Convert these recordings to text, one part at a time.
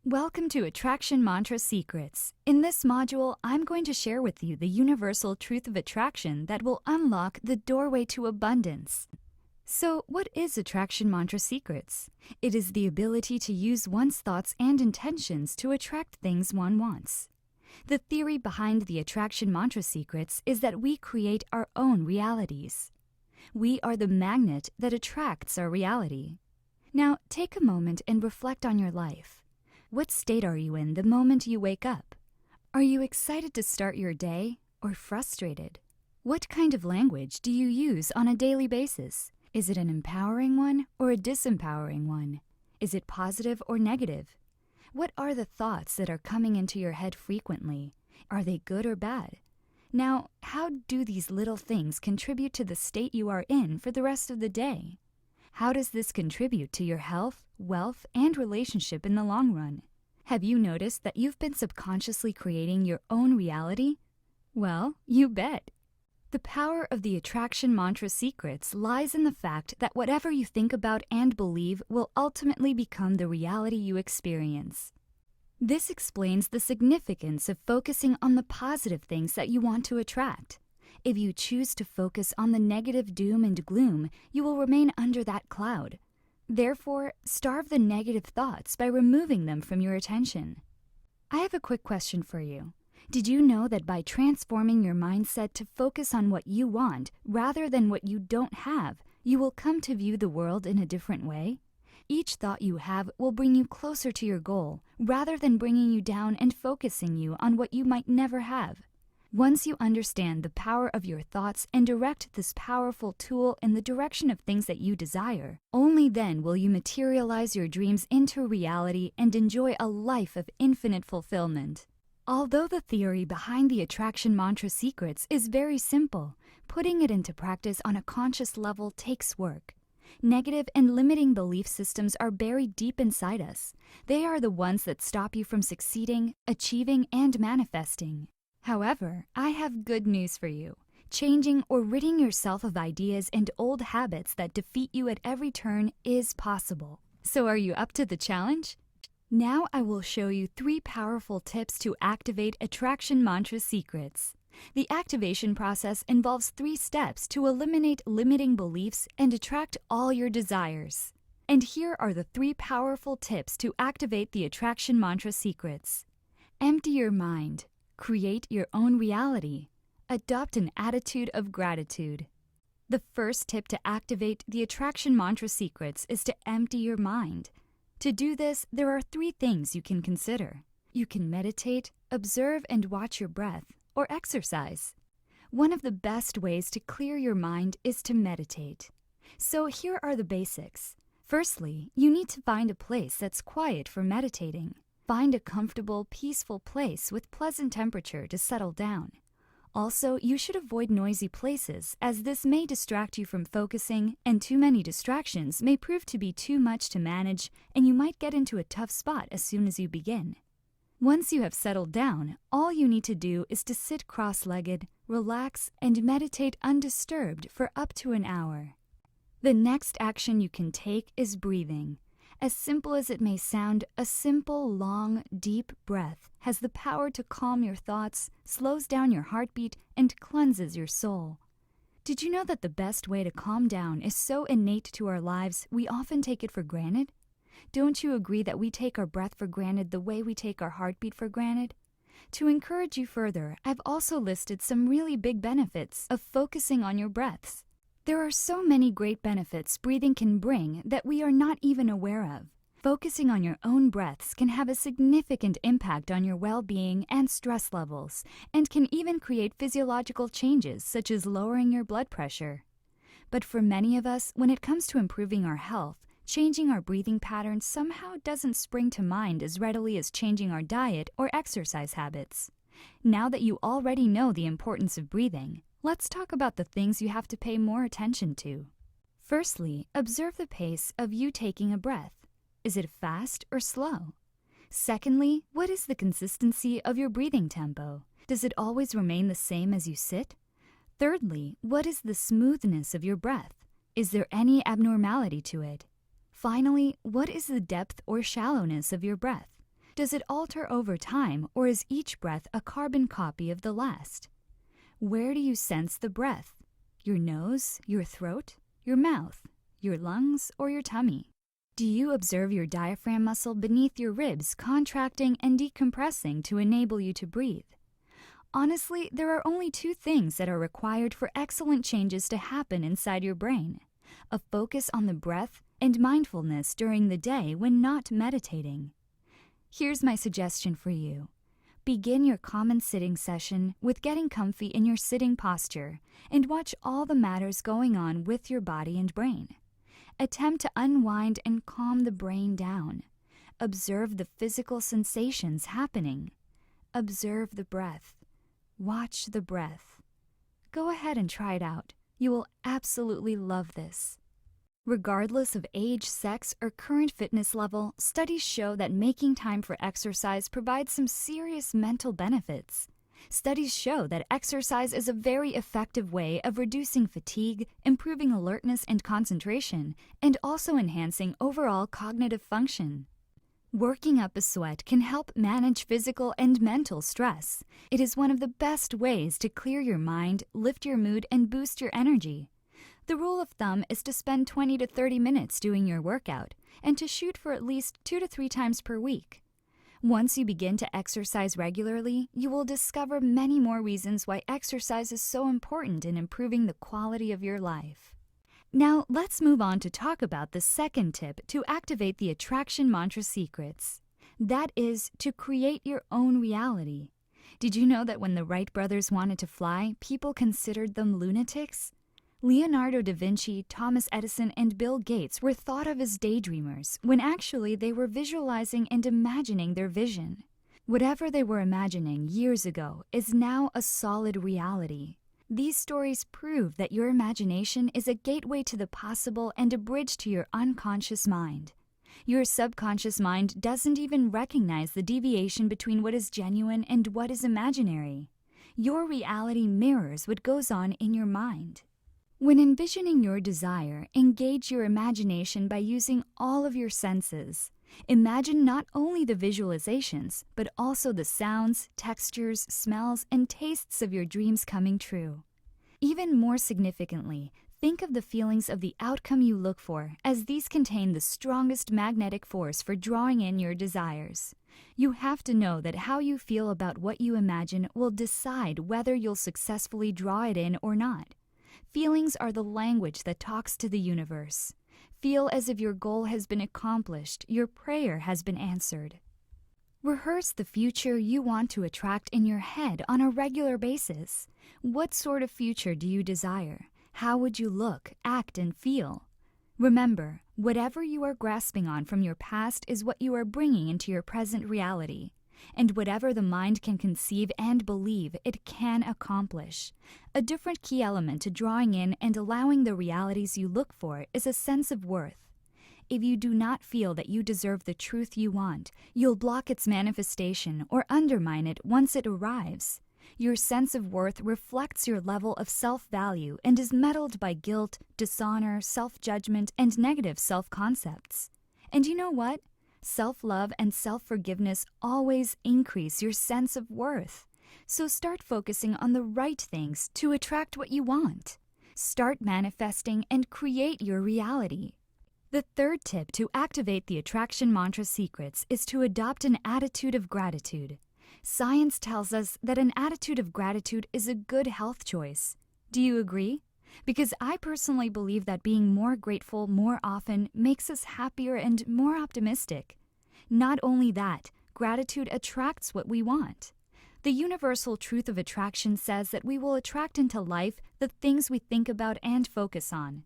Welcome to Attraction Mantra Secrets. In this module, I'm going to share with you the universal truth of attraction that will unlock the doorway to abundance. So, what is Attraction Mantra Secrets? It is the ability to use one's thoughts and intentions to attract things one wants. The theory behind the Attraction Mantra Secrets is that we create our own realities. We are the magnet that attracts our reality. Now, take a moment and reflect on your life. What state are you in the moment you wake up? Are you excited to start your day or frustrated? What kind of language do you use on a daily basis? Is it an empowering one or a disempowering one? Is it positive or negative? What are the thoughts that are coming into your head frequently? Are they good or bad? Now, how do these little things contribute to the state you are in for the rest of the day? How does this contribute to your health, wealth, and relationship in the long run? Have you noticed that you've been subconsciously creating your own reality? Well, you bet. The power of the Attraction Mantra Secrets lies in the fact that whatever you think about and believe will ultimately become the reality you experience. This explains the significance of focusing on the positive things that you want to attract. If you choose to focus on the negative doom and gloom, you will remain under that cloud. Therefore, starve the negative thoughts by removing them from your attention. I have a quick question for you. Did you know that by transforming your mindset to focus on what you want rather than what you don't have, you will come to view the world in a different way? Each thought you have will bring you closer to your goal rather than bringing you down and focusing you on what you might never have. Once you understand the power of your thoughts and direct this powerful tool in the direction of things that you desire, only then will you materialize your dreams into reality and enjoy a life of infinite fulfillment. Although the theory behind the Attraction Mantra Secrets is very simple, putting it into practice on a conscious level takes work. Negative and limiting belief systems are buried deep inside us. They are the ones that stop you from succeeding, achieving, and manifesting. However, I have good news for you. Changing or ridding yourself of ideas and old habits that defeat you at every turn is possible. So are you up to the challenge? Now I will show you 3 powerful tips to activate Attraction Mantra Secrets. The activation process involves 3 steps to eliminate limiting beliefs and attract all your desires. And here are the 3 powerful tips to activate the Attraction Mantra Secrets. Empty your mind. Create your own reality. Adopt an attitude of gratitude. The first tip to activate the Attraction Mantra Secrets is to empty your mind. To do this, there are 3 things you can consider. You can meditate, observe and watch your breath, or exercise. One of the best ways to clear your mind is to meditate. So here are the basics. Firstly, you need to find a place that's quiet for meditating. Find a comfortable, peaceful place with pleasant temperature to settle down. Also, you should avoid noisy places, as this may distract you from focusing, and too many distractions may prove to be too much to manage, and you might get into a tough spot as soon as you begin. Once you have settled down, all you need to do is to sit cross-legged, relax, and meditate undisturbed for up to an hour. The next action you can take is breathing. As simple as it may sound, a simple, long, deep breath has the power to calm your thoughts, slows down your heartbeat, and cleanses your soul. Did you know that the best way to calm down is so innate to our lives we often take it for granted? Don't you agree that we take our breath for granted the way we take our heartbeat for granted? To encourage you further, I've also listed some really big benefits of focusing on your breaths. There are so many great benefits breathing can bring that we are not even aware of. Focusing on your own breaths can have a significant impact on your well-being and stress levels, and can even create physiological changes such as lowering your blood pressure. But for many of us, when it comes to improving our health, changing our breathing patterns somehow doesn't spring to mind as readily as changing our diet or exercise habits. Now that you already know the importance of breathing, let's talk about the things you have to pay more attention to. Firstly, observe the pace of you taking a breath. Is it fast or slow? Secondly, what is the consistency of your breathing tempo? Does it always remain the same as you sit? Thirdly, what is the smoothness of your breath? Is there any abnormality to it? Finally, what is the depth or shallowness of your breath? Does it alter over time, or is each breath a carbon copy of the last? Where do you sense the breath? Your nose, your throat, your mouth, your lungs, or your tummy? Do you observe your diaphragm muscle beneath your ribs contracting and decompressing to enable you to breathe? Honestly, there are only two things that are required for excellent changes to happen inside your brain: a focus on the breath and mindfulness during the day when not meditating. Here's my suggestion for you. Begin your common sitting session with getting comfy in your sitting posture and watch all the matters going on with your body and brain. Attempt to unwind and calm the brain down. Observe the physical sensations happening. Observe the breath. Watch the breath. Go ahead and try it out. You will absolutely love this. Regardless of age, sex, or current fitness level, studies show that making time for exercise provides some serious mental benefits. Studies show that exercise is a very effective way of reducing fatigue, improving alertness and concentration, and also enhancing overall cognitive function. Working up a sweat can help manage physical and mental stress. It is one of the best ways to clear your mind, lift your mood, and boost your energy. The rule of thumb is to spend 20 to 30 minutes doing your workout and to shoot for at least 2 to 3 times per week. Once you begin to exercise regularly, you will discover many more reasons why exercise is so important in improving the quality of your life. Now, let's move on to talk about the second tip to activate the attraction mantra secrets. That is to create your own reality. Did you know that when the Wright brothers wanted to fly, people considered them lunatics? Leonardo da Vinci, Thomas Edison, and Bill Gates were thought of as daydreamers, when actually they were visualizing and imagining their vision. Whatever they were imagining years ago is now a solid reality. These stories prove that your imagination is a gateway to the possible and a bridge to your unconscious mind. Your subconscious mind doesn't even recognize the deviation between what is genuine and what is imaginary. Your reality mirrors what goes on in your mind. When envisioning your desire, engage your imagination by using all of your senses. Imagine not only the visualizations, but also the sounds, textures, smells, and tastes of your dreams coming true. Even more significantly, think of the feelings of the outcome you look for, as these contain the strongest magnetic force for drawing in your desires. You have to know that how you feel about what you imagine will decide whether you'll successfully draw it in or not. Feelings are the language that talks to the universe. Feel as if your goal has been accomplished, your prayer has been answered. Rehearse the future you want to attract in your head on a regular basis. What sort of future do you desire? How would you look, act, and feel? Remember, whatever you are grasping on from your past is what you are bringing into your present reality. And whatever the mind can conceive and believe, it can accomplish. A different key element to drawing in and allowing the realities you look for is a sense of worth. If you do not feel that you deserve the truth you want, you'll block its manifestation or undermine it once it arrives. Your sense of worth reflects your level of self-value and is muddled by guilt, dishonor, self-judgment, and negative self-concepts. And you know what? Self-love and self-forgiveness always increase your sense of worth. So start focusing on the right things to attract what you want. Start manifesting and create your reality. The third tip to activate the attraction mantra secrets is to adopt an attitude of gratitude. Science tells us that an attitude of gratitude is a good health choice. Do you agree? Because I personally believe that being more grateful more often makes us happier and more optimistic. Not only that, gratitude attracts what we want. The universal truth of attraction says that we will attract into life the things we think about and focus on.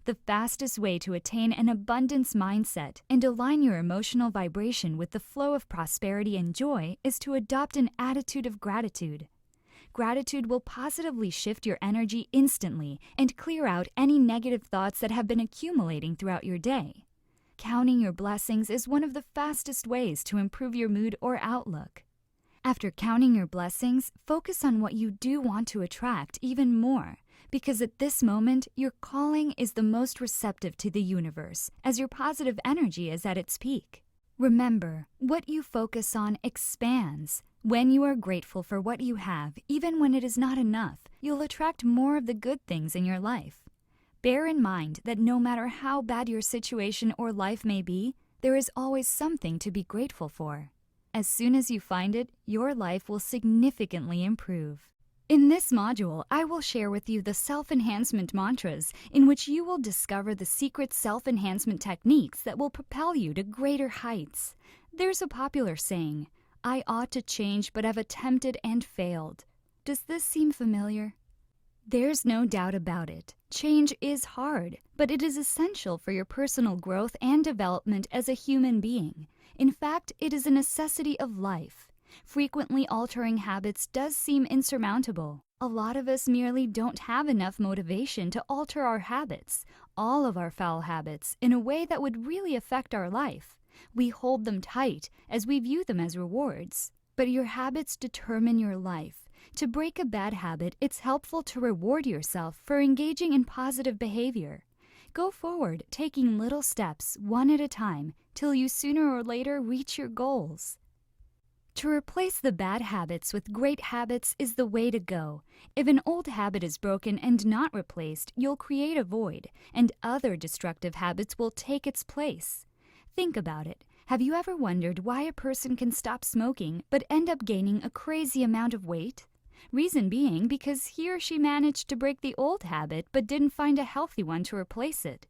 The fastest way to attain an abundance mindset and align your emotional vibration with the flow of prosperity and joy is to adopt an attitude of gratitude. Gratitude will positively shift your energy instantly and clear out any negative thoughts that have been accumulating throughout your day. Counting your blessings is one of the fastest ways to improve your mood or outlook. After counting your blessings, focus on what you do want to attract even more, because at this moment, your calling is the most receptive to the universe, as your positive energy is at its peak. Remember, what you focus on expands. When you are grateful for what you have, even when it is not enough, you'll attract more of the good things in your life. Bear in mind that no matter how bad your situation or life may be, there is always something to be grateful for. As soon as you find it, your life will significantly improve. In this module, I will share with you the self-enhancement mantras in which you will discover the secret self-enhancement techniques that will propel you to greater heights. There's a popular saying, "I ought to change but have attempted and failed." Does this seem familiar? There's no doubt about it. Change is hard, but it is essential for your personal growth and development as a human being. In fact, it is a necessity of life. Frequently altering habits does seem insurmountable. A lot of us merely don't have enough motivation to alter our habits, all of our foul habits, in a way that would really affect our life. We hold them tight as we view them as rewards. But your habits determine your life. To break a bad habit, it's helpful to reward yourself for engaging in positive behavior. Go forward, taking little steps, one at a time, till you sooner or later reach your goals. To replace the bad habits with great habits is the way to go. If an old habit is broken and not replaced, you'll create a void, and other destructive habits will take its place. Think about it. Have you ever wondered why a person can stop smoking but end up gaining a crazy amount of weight? Reason being because he or she managed to break the old habit but didn't find a healthy one to replace it.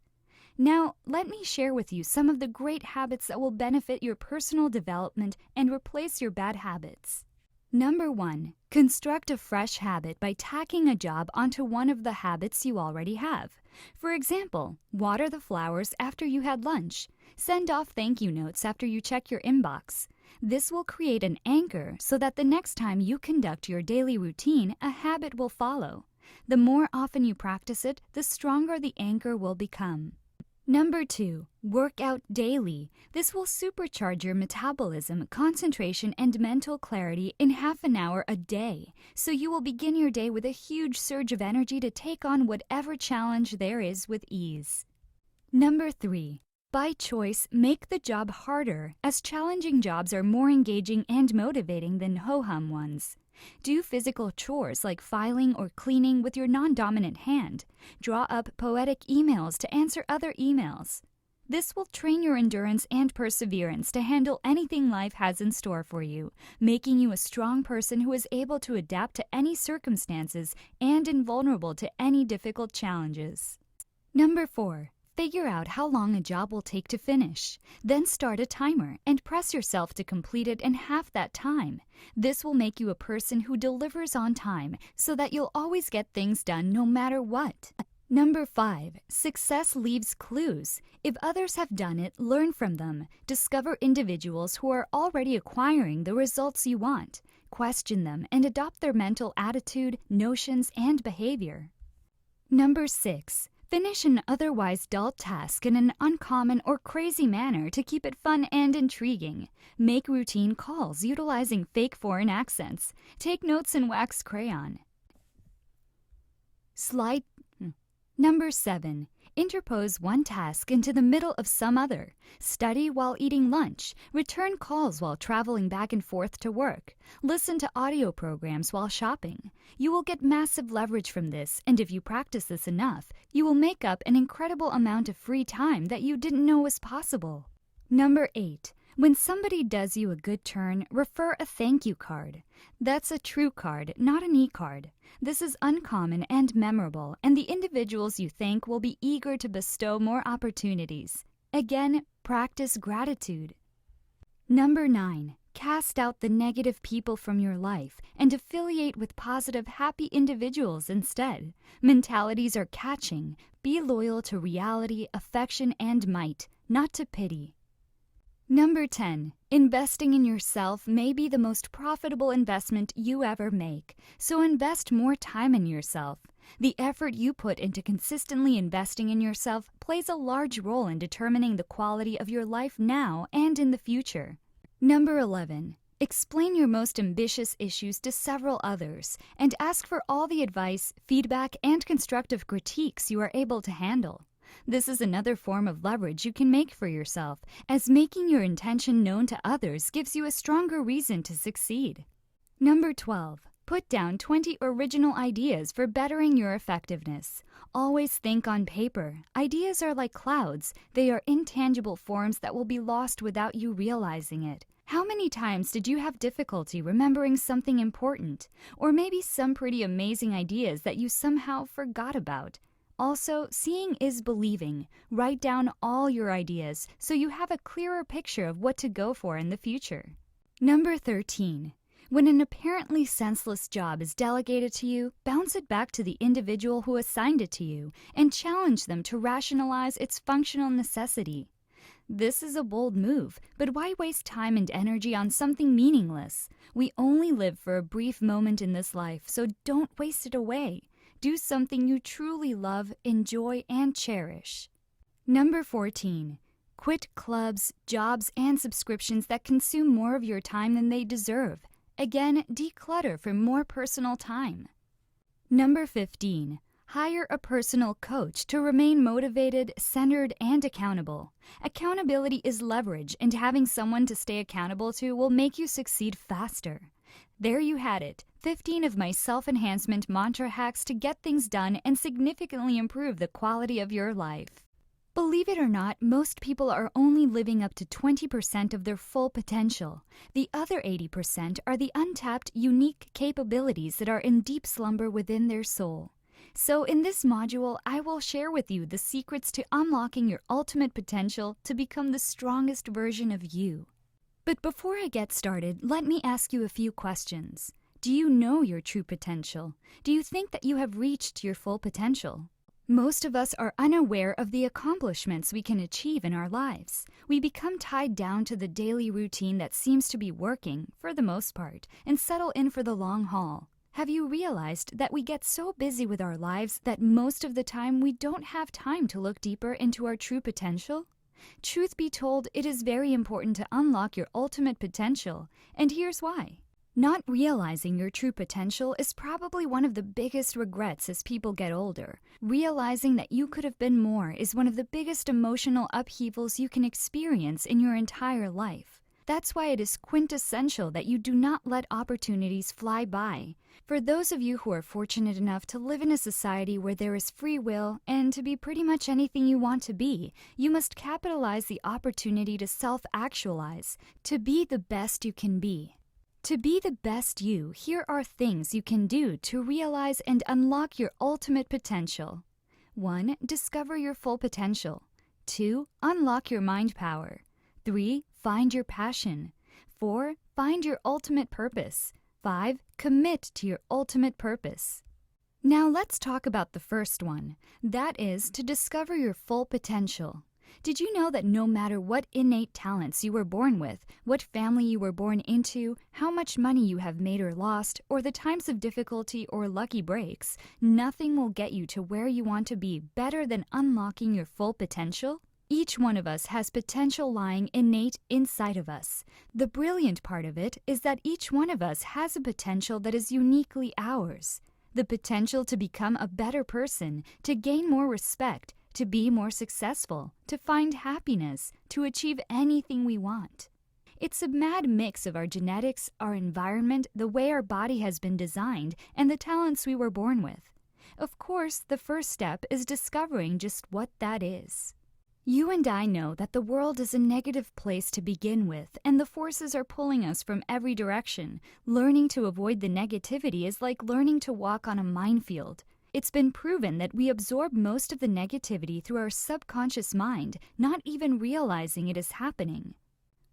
Now, let me share with you some of the great habits that will benefit your personal development and replace your bad habits. Number 1. Construct a fresh habit by tacking a job onto one of the habits you already have. For example, water the flowers after you had lunch. Send off thank you notes after you check your inbox. This will create an anchor so that the next time you conduct your daily routine, a habit will follow. The more often you practice it, the stronger the anchor will become. Number 2. Work out daily. This will supercharge your metabolism, concentration, and mental clarity in half an hour a day, so you will begin your day with a huge surge of energy to take on whatever challenge there is with ease. Number 3. By choice, make the job harder, as challenging jobs are more engaging and motivating than ho-hum ones. Do physical chores like filing or cleaning with your non-dominant hand. Draw up poetic emails to answer other emails. This will train your endurance and perseverance to handle anything life has in store for you, making you a strong person who is able to adapt to any circumstances and invulnerable to any difficult challenges. Number 4. Figure out how long a job will take to finish. Then start a timer and press yourself to complete it in half that time. This will make you a person who delivers on time so that you'll always get things done no matter what. Number 5. Success leaves clues. If others have done it, learn from them. Discover individuals who are already acquiring the results you want. Question them and adopt their mental attitude, notions, and behavior. Number 6. Finish an otherwise dull task in an uncommon or crazy manner to keep it fun and intriguing. Make routine calls utilizing fake foreign accents. Take notes in wax crayon. Number 7. Interpose one task into the middle of some other. Study while eating lunch. Return calls while traveling back and forth to work. Listen to audio programs while shopping. You will get massive leverage from this, and if you practice this enough, you will make up an incredible amount of free time that you didn't know was possible. Number 8. When somebody does you a good turn, refer a thank you card. That's a true card, not an e-card. This is uncommon and memorable, and the individuals you thank will be eager to bestow more opportunities. Again, practice gratitude. Number 9. Cast out the negative people from your life and affiliate with positive, happy individuals instead. Mentalities are catching. Be loyal to reality, affection, and might, not to pity. Number 10. Investing in yourself may be the most profitable investment you ever make, so invest more time in yourself. The effort you put into consistently investing in yourself plays a large role in determining the quality of your life now and in the future. Number 11. Explain your most ambitious issues to several others and ask for all the advice, feedback, and constructive critiques you are able to handle. This is another form of leverage you can make for yourself, as making your intention known to others gives you a stronger reason to succeed. Number 12. Put down 20 original ideas for bettering your effectiveness. Always think on paper. Ideas are like clouds. They are intangible forms that will be lost without you realizing it. How many times did you have difficulty remembering something important? Or maybe some pretty amazing ideas that you somehow forgot about? Also, seeing is believing. Write down all your ideas so you have a clearer picture of what to go for in the future. Number 13. When an apparently senseless job is delegated to you, bounce it back to the individual who assigned it to you and challenge them to rationalize its functional necessity. This is a bold move, but why waste time and energy on something meaningless? We only live for a brief moment in this life, so don't waste it away. Do something you truly love, enjoy, and cherish. Number 14. Quit clubs, jobs, and subscriptions that consume more of your time than they deserve. Again, declutter for more personal time. Number 15. Hire a personal coach to remain motivated, centered, and accountable. Accountability is leverage, and having someone to stay accountable to will make you succeed faster. There you had it, 15 of my self-enhancement mantra hacks to get things done and significantly improve the quality of your life. Believe it or not, most people are only living up to 20% of their full potential. The other 80% are the untapped, unique capabilities that are in deep slumber within their soul. So in this module, I will share with you the secrets to unlocking your ultimate potential to become the strongest version of you. But before I get started, let me ask you a few questions. Do you know your true potential? Do you think that you have reached your full potential? Most of us are unaware of the accomplishments we can achieve in our lives. We become tied down to the daily routine that seems to be working, for the most part, and settle in for the long haul. Have you realized that we get so busy with our lives that most of the time we don't have time to look deeper into our true potential? Truth be told, it is very important to unlock your ultimate potential, and here's why. Not realizing your true potential is probably one of the biggest regrets as people get older. Realizing that you could have been more is one of the biggest emotional upheavals you can experience in your entire life. That's why it is quintessential that you do not let opportunities fly by. For those of you who are fortunate enough to live in a society where there is free will and to be pretty much anything you want to be, you must capitalize the opportunity to self-actualize, to be the best you can be. To be the best you, here are things you can do to realize and unlock your ultimate potential. 1. Discover your full potential. 2. Unlock your mind power. 3. Find your passion. 4. Find your ultimate purpose. 5. Commit to your ultimate purpose. Now let's talk about the first one. That is to discover your full potential. Did you know that no matter what innate talents you were born with, what family you were born into, how much money you have made or lost, or the times of difficulty or lucky breaks, nothing will get you to where you want to be better than unlocking your full potential? Each one of us has potential lying innate inside of us. The brilliant part of it is that each one of us has a potential that is uniquely ours. The potential to become a better person, to gain more respect, to be more successful, to find happiness, to achieve anything we want. It's a mad mix of our genetics, our environment, the way our body has been designed, and the talents we were born with. Of course, the first step is discovering just what that is. You and I know that the world is a negative place to begin with, and the forces are pulling us from every direction. Learning to avoid the negativity is like learning to walk on a minefield. It's been proven that we absorb most of the negativity through our subconscious mind, not even realizing it is happening.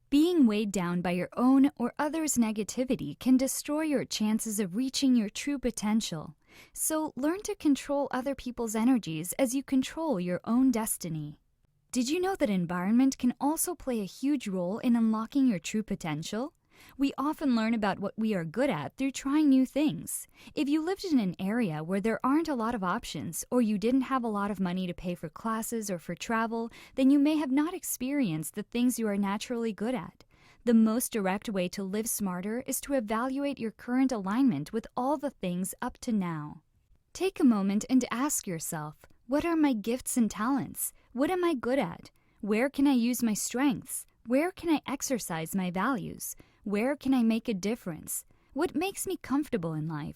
Being weighed down by your own or others' negativity can destroy your chances of reaching your true potential. So learn to control other people's energies as you control your own destiny. Did you know that environment can also play a huge role in unlocking your true potential? We often learn about what we are good at through trying new things. If you lived in an area where there aren't a lot of options, or you didn't have a lot of money to pay for classes or for travel, then you may have not experienced the things you are naturally good at. The most direct way to live smarter is to evaluate your current alignment with all the things up to now. Take a moment and ask yourself, What are my gifts and talents? What am I good at? Where can I use my strengths? Where can I exercise my values? Where can I make a difference? What makes me comfortable in life?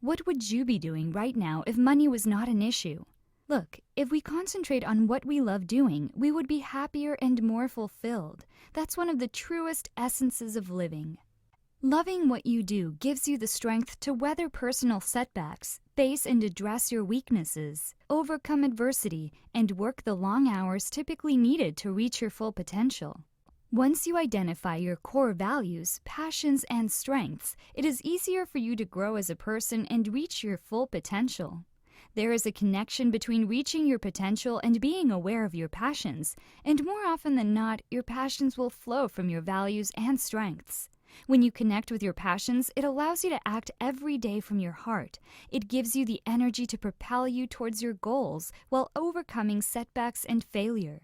What would you be doing right now if money was not an issue? Look, if we concentrate on what we love doing, we would be happier and more fulfilled. That's one of the truest essences of living. Loving what you do gives you the strength to weather personal setbacks, face and address your weaknesses, overcome adversity, and work the long hours typically needed to reach your full potential. Once you identify your core values, passions, and strengths, it is easier for you to grow as a person and reach your full potential. There is a connection between reaching your potential and being aware of your passions, and more often than not, your passions will flow from your values and strengths. When you connect with your passions, it allows you to act every day from your heart. It gives you the energy to propel you towards your goals while overcoming setbacks and failure.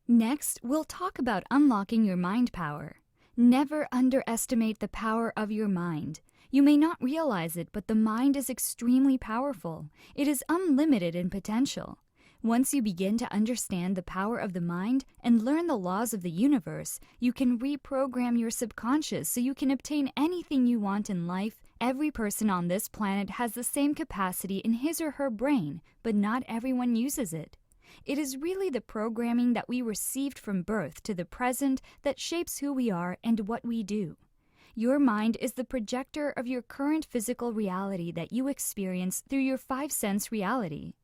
Next, we'll talk about unlocking your mind power. Never underestimate the power of your mind. You may not realize it, but the mind is extremely powerful. It is unlimited in potential. Once you begin to understand the power of the mind and learn the laws of the universe, you can reprogram your subconscious so you can obtain anything you want in life. Every person on this planet has the same capacity in his or her brain, but not everyone uses it. It is really the programming that we received from birth to the present that shapes who we are and what we do. Your mind is the projector of your current physical reality that you experience through your five-sense reality.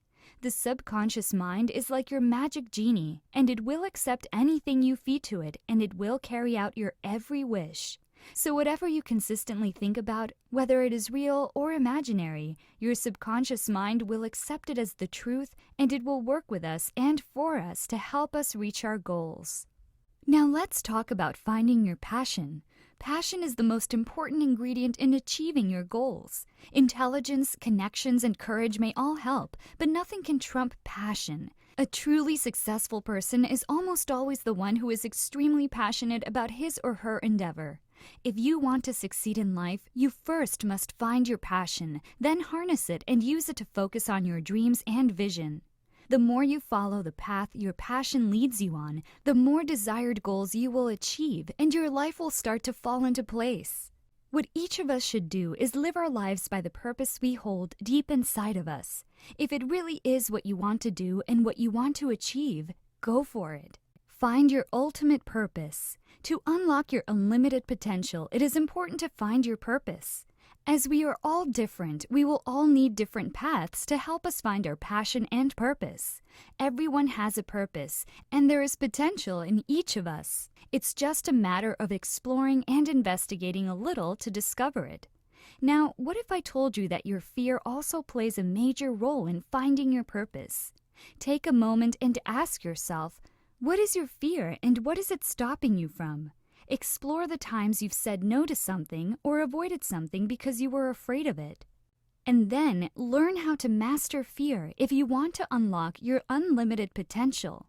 The subconscious mind is like your magic genie, and it will accept anything you feed to it, and it will carry out your every wish. So whatever you consistently think about, whether it is real or imaginary, your subconscious mind will accept it as the truth, and it will work with us and for us to help us reach our goals. Now let's talk about finding your passion. Passion is the most important ingredient in achieving your goals. Intelligence, connections, and courage may all help, but nothing can trump passion. A truly successful person is almost always the one who is extremely passionate about his or her endeavor. If you want to succeed in life, you first must find your passion, then harness it and use it to focus on your dreams and vision. The more you follow the path your passion leads you on, the more desired goals you will achieve, and your life will start to fall into place. What each of us should do is live our lives by the purpose we hold deep inside of us. If it really is what you want to do and what you want to achieve, go for it. Find your ultimate purpose. To unlock your unlimited potential, it is important to find your purpose. As we are all different, we will all need different paths to help us find our passion and purpose. Everyone has a purpose, and there is potential in each of us. It's just a matter of exploring and investigating a little to discover it. Now, what if I told you that your fear also plays a major role in finding your purpose? Take a moment and ask yourself, what is your fear and what is it stopping you from? Explore the times you've said no to something or avoided something because you were afraid of it. And then learn how to master fear if you want to unlock your unlimited potential.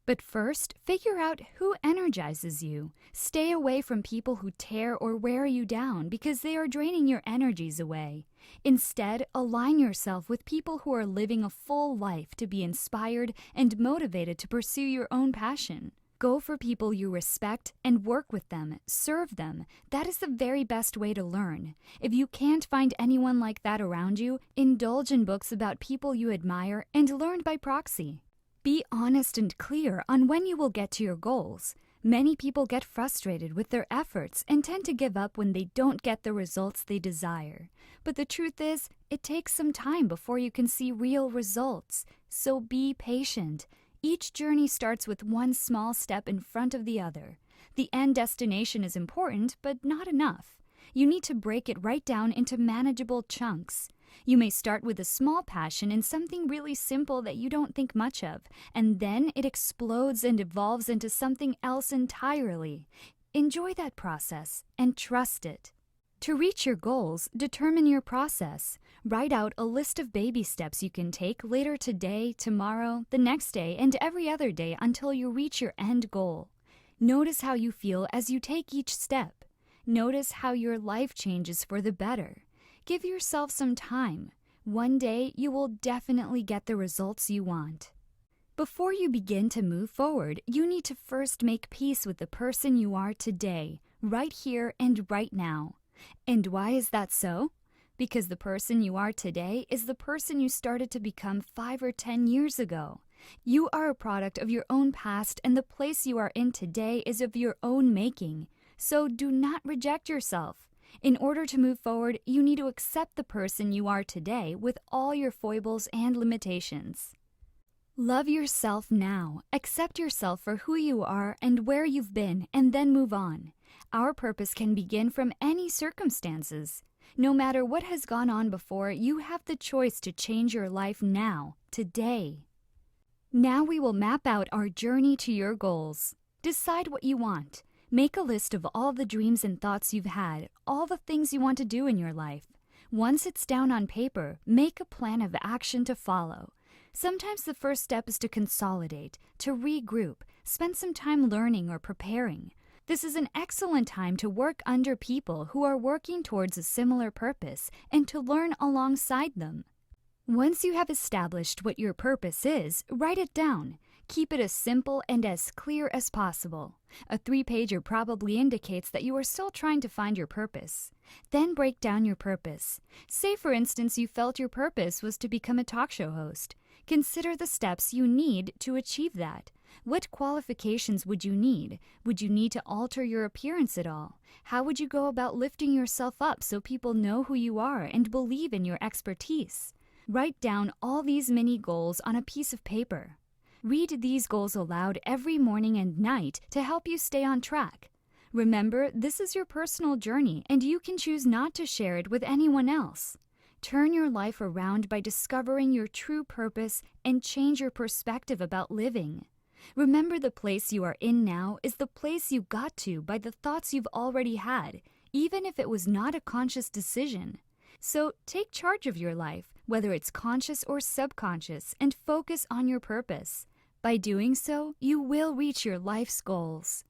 But first, figure out who energizes you. Stay away from people who tear or wear you down because they are draining your energies away. Instead, align yourself with people who are living a full life to be inspired and motivated to pursue your own passion. Go for people you respect and work with them, serve them. That is the very best way to learn. If you can't find anyone like that around you, indulge in books about people you admire and learn by proxy. Be honest and clear on when you will get to your goals. Many people get frustrated with their efforts and tend to give up when they don't get the results they desire. But the truth is, it takes some time before you can see real results. So be patient. Each journey starts with one small step in front of the other. The end destination is important, but not enough. You need to break it right down into manageable chunks. You may start with a small passion in something really simple that you don't think much of, and then it explodes and evolves into something else entirely. Enjoy that process and trust it. To reach your goals, determine your process. Write out a list of baby steps you can take later today, tomorrow, the next day, and every other day until you reach your end goal. Notice how you feel as you take each step. Notice how your life changes for the better. Give yourself some time. One day, you will definitely get the results you want. Before you begin to move forward, you need to first make peace with the person you are today, right here and right now. And why is that so? Because the person you are today is the person you started to become 5 or 10 years ago. You are a product of your own past, and the place you are in today is of your own making. So do not reject yourself. In order to move forward, you need to accept the person you are today with all your foibles and limitations. Love yourself now. Accept yourself for who you are and where you've been, and then move on. Our purpose can begin from any circumstances. No matter what has gone on before, you have the choice to change your life now, today. Now we will map out our journey to your goals. Decide what you want. Make a list of all the dreams and thoughts you've had, all the things you want to do in your life. Once it's down on paper, make a plan of action to follow. Sometimes the first step is to consolidate, to regroup, spend some time learning or preparing. This is an excellent time to work under people who are working towards a similar purpose and to learn alongside them. Once you have established what your purpose is, write it down. Keep it as simple and as clear as possible. A 3-pager probably indicates that you are still trying to find your purpose. Then break down your purpose. Say, for instance, you felt your purpose was to become a talk show host. Consider the steps you need to achieve that. What qualifications would you need? Would you need to alter your appearance at all? How would you go about lifting yourself up so people know who you are and believe in your expertise? Write down all these mini goals on a piece of paper. Read these goals aloud every morning and night to help you stay on track. Remember, this is your personal journey, and you can choose not to share it with anyone else. Turn your life around by discovering your true purpose and change your perspective about living. Remember, the place you are in now is the place you got to by the thoughts you've already had, even if it was not a conscious decision. So take charge of your life, whether it's conscious or subconscious, and focus on your purpose. By doing so, you will reach your life's goals.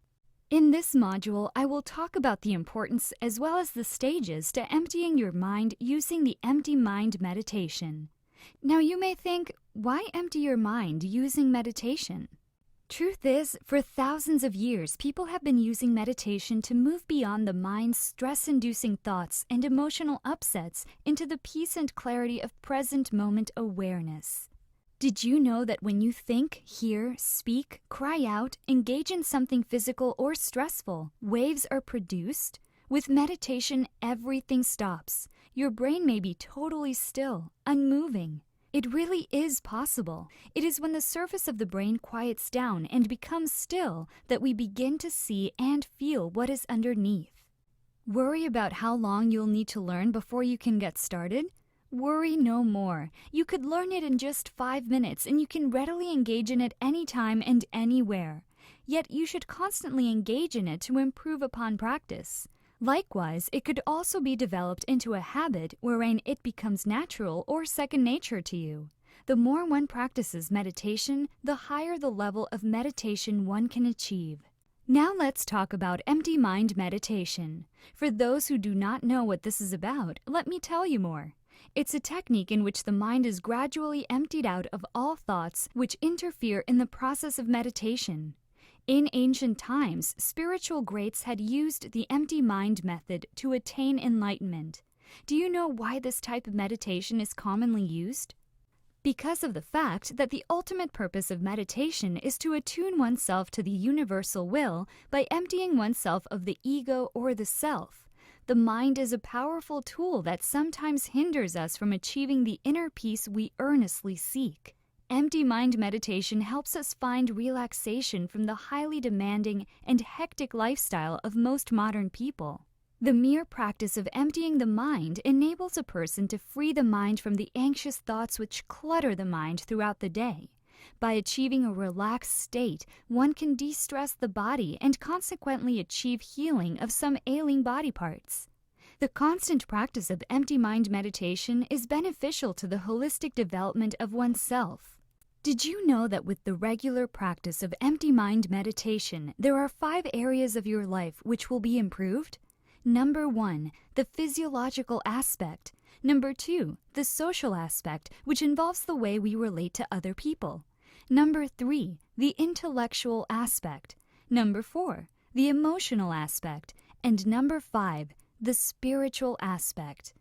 In this module, I will talk about the importance as well as the stages to emptying your mind using the Empty Mind meditation. Now you may think, why empty your mind using meditation? Truth is, for thousands of years, people have been using meditation to move beyond the mind's stress-inducing thoughts and emotional upsets into the peace and clarity of present moment awareness. Did you know that when you think, hear, speak, cry out, engage in something physical or stressful, waves are produced? With meditation, everything stops. Your brain may be totally still, unmoving. It really is possible. It is when the surface of the brain quiets down and becomes still that we begin to see and feel what is underneath. Worry about how long you'll need to learn before you can get started? Worry no more. You could learn it in just 5 minutes, and you can readily engage in it anytime and anywhere. Yet you should constantly engage in it to improve upon practice. Likewise, it could also be developed into a habit wherein it becomes natural or second nature to you. The more one practices meditation, the higher the level of meditation one can achieve. Now let's talk about empty mind meditation. For those who do not know what this is about, let me tell you more. It's a technique in which the mind is gradually emptied out of all thoughts which interfere in the process of meditation. In ancient times, spiritual greats had used the empty mind method to attain enlightenment. Do you know why this type of meditation is commonly used? Because of the fact that the ultimate purpose of meditation is to attune oneself to the universal will by emptying oneself of the ego or the self. The mind is a powerful tool that sometimes hinders us from achieving the inner peace we earnestly seek. Empty mind meditation helps us find relaxation from the highly demanding and hectic lifestyle of most modern people. The mere practice of emptying the mind enables a person to free the mind from the anxious thoughts which clutter the mind throughout the day. By achieving a relaxed state, one can de-stress the body and consequently achieve healing of some ailing body parts. The constant practice of empty mind meditation is beneficial to the holistic development of oneself. Did you know that with the regular practice of empty mind meditation, there are 5 areas of your life which will be improved? Number 1, the physiological aspect. Number 2, the social aspect, which involves the way we relate to other people. Number 3, the intellectual aspect. Number 4, the emotional aspect. And number 5, the spiritual aspect.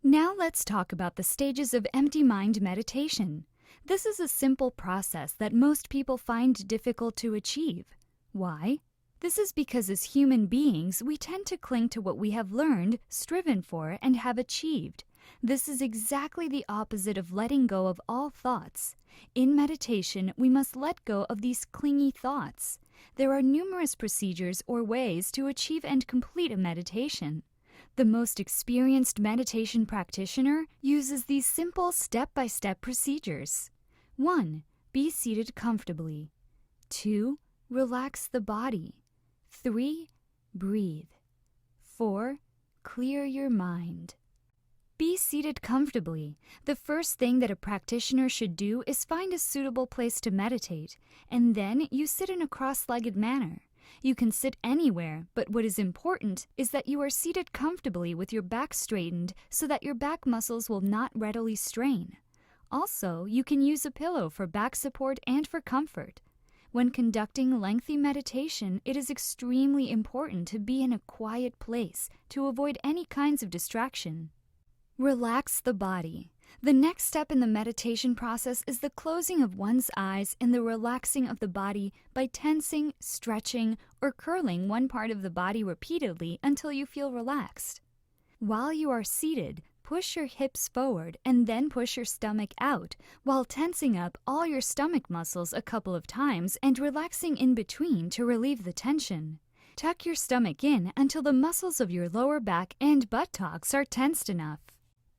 Now let's talk about the stages of empty mind meditation. This is a simple process that most people find difficult to achieve. Why? This is because as human beings, we tend to cling to what we have learned, striven for, and have achieved. This is exactly the opposite of letting go of all thoughts. In meditation, we must let go of these clingy thoughts. There are numerous procedures or ways to achieve and complete a meditation. The most experienced meditation practitioner uses these simple step-by-step procedures. 1. Be seated comfortably. 2. Relax the body. 3. Breathe. 4. Clear your mind. Be seated comfortably. The first thing that a practitioner should do is find a suitable place to meditate, and then you sit in a cross-legged manner. You can sit anywhere, but what is important is that you are seated comfortably with your back straightened so that your back muscles will not readily strain. Also, you can use a pillow for back support and for comfort. When conducting lengthy meditation, it is extremely important to be in a quiet place to avoid any kinds of distraction. Relax the body. The next step in the meditation process is the closing of one's eyes and the relaxing of the body by tensing, stretching, or curling one part of the body repeatedly until you feel relaxed. While you are seated, push your hips forward and then push your stomach out while tensing up all your stomach muscles a couple of times and relaxing in between to relieve the tension. Tuck your stomach in until the muscles of your lower back and buttocks are tensed enough.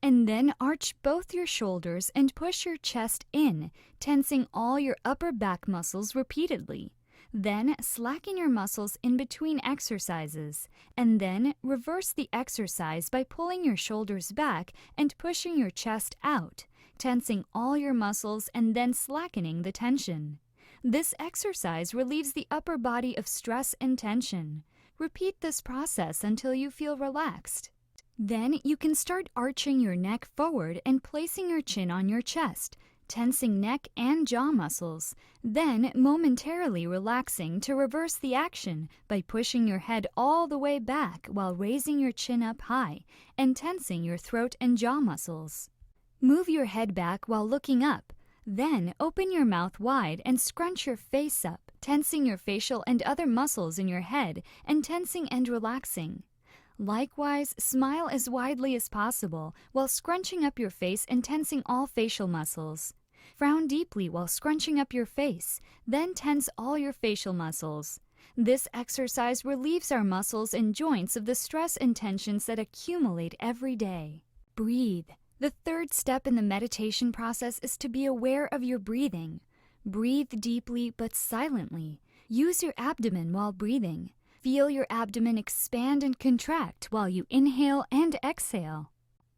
And then arch both your shoulders and push your chest in, tensing all your upper back muscles repeatedly. Then slacken your muscles in between exercises, and then reverse the exercise by pulling your shoulders back and pushing your chest out, tensing all your muscles and then slackening the tension. This exercise relieves the upper body of stress and tension. Repeat this process until you feel relaxed. Then you can start arching your neck forward and placing your chin on your chest, tensing neck and jaw muscles, then momentarily relaxing to reverse the action by pushing your head all the way back while raising your chin up high and tensing your throat and jaw muscles. Move your head back while looking up. Then open your mouth wide and scrunch your face up, tensing your facial and other muscles in your head and tensing and relaxing. Likewise, smile as widely as possible while scrunching up your face and tensing all facial muscles. Frown deeply while scrunching up your face, then tense all your facial muscles. This exercise relieves our muscles and joints of the stress and tensions that accumulate every day. Breathe. The third step in the meditation process is to be aware of your breathing. Breathe deeply but silently. Use your abdomen while breathing. Feel your abdomen expand and contract while you inhale and exhale.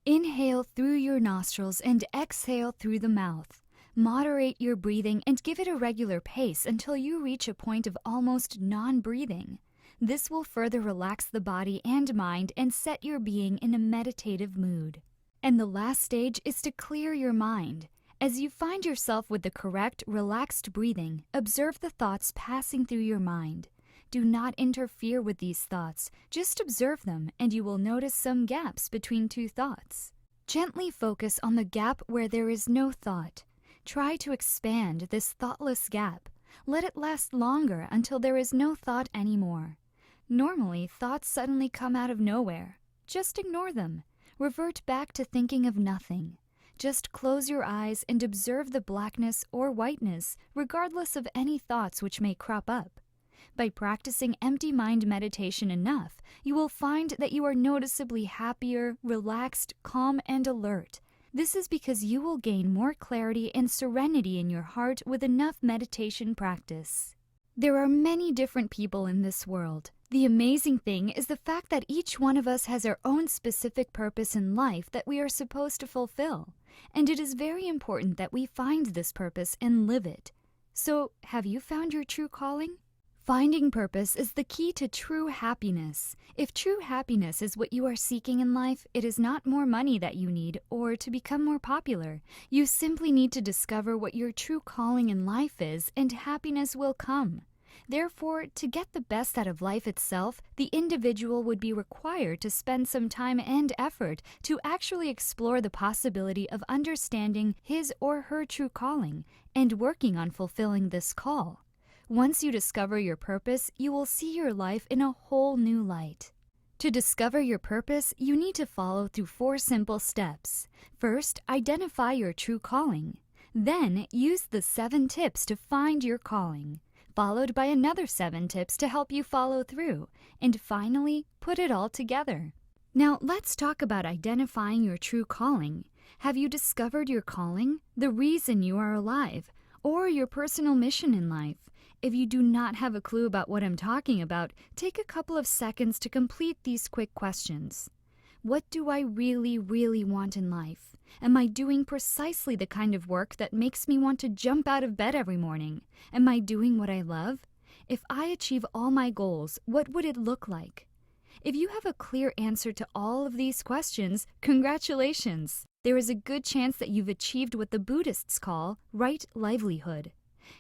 Inhale through your nostrils and exhale through the mouth. Moderate your breathing and give it a regular pace until you reach a point of almost non-breathing. This will further relax the body and mind and set your being in a meditative mood. And the last stage is to clear your mind. As you find yourself with the correct, relaxed breathing, observe the thoughts passing through your mind. Do not interfere with these thoughts. Just observe them, and you will notice some gaps between two thoughts. Gently focus on the gap where there is no thought. Try to expand this thoughtless gap. Let it last longer until there is no thought anymore. Normally, thoughts suddenly come out of nowhere. Just ignore them. Revert back to thinking of nothing. Just close your eyes and observe the blackness or whiteness, regardless of any thoughts which may crop up. By practicing empty mind meditation enough, you will find that you are noticeably happier, relaxed, calm, and alert. This is because you will gain more clarity and serenity in your heart with enough meditation practice. There are many different people in this world. The amazing thing is the fact that each one of us has our own specific purpose in life that we are supposed to fulfill. And it is very important that we find this purpose and live it. So, have you found your true calling? Finding purpose is the key to true happiness. If true happiness is what you are seeking in life, it is not more money that you need or to become more popular. You simply need to discover what your true calling in life is, and happiness will come. Therefore, to get the best out of life itself, the individual would be required to spend some time and effort to actually explore the possibility of understanding his or her true calling and working on fulfilling this call. Once you discover your purpose, you will see your life in a whole new light. To discover your purpose, you need to follow through 4 simple steps. First, identify your true calling. Then, use the 7 tips to find your calling, followed by another 7 tips to help you follow through, and finally, put it all together. Now, let's talk about identifying your true calling. Have you discovered your calling, the reason you are alive, or your personal mission in life? If you do not have a clue about what I'm talking about, take a couple of seconds to complete these quick questions. What do I really, really want in life? Am I doing precisely the kind of work that makes me want to jump out of bed every morning? Am I doing what I love? If I achieve all my goals, what would it look like? If you have a clear answer to all of these questions, congratulations! There is a good chance that you've achieved what the Buddhists call right livelihood.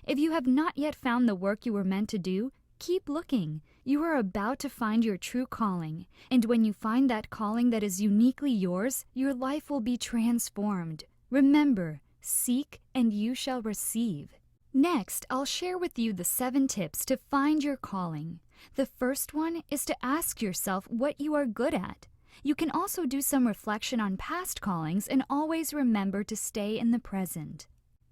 If you have not yet found the work you were meant to do, keep looking. You are about to find your true calling, and when you find that calling that is uniquely yours, your life will be transformed. Remember, seek and you shall receive. Next, I'll share with you the 7 tips to find your calling. The first one is to ask yourself what you are good at. You can also do some reflection on past callings and always remember to stay in the present.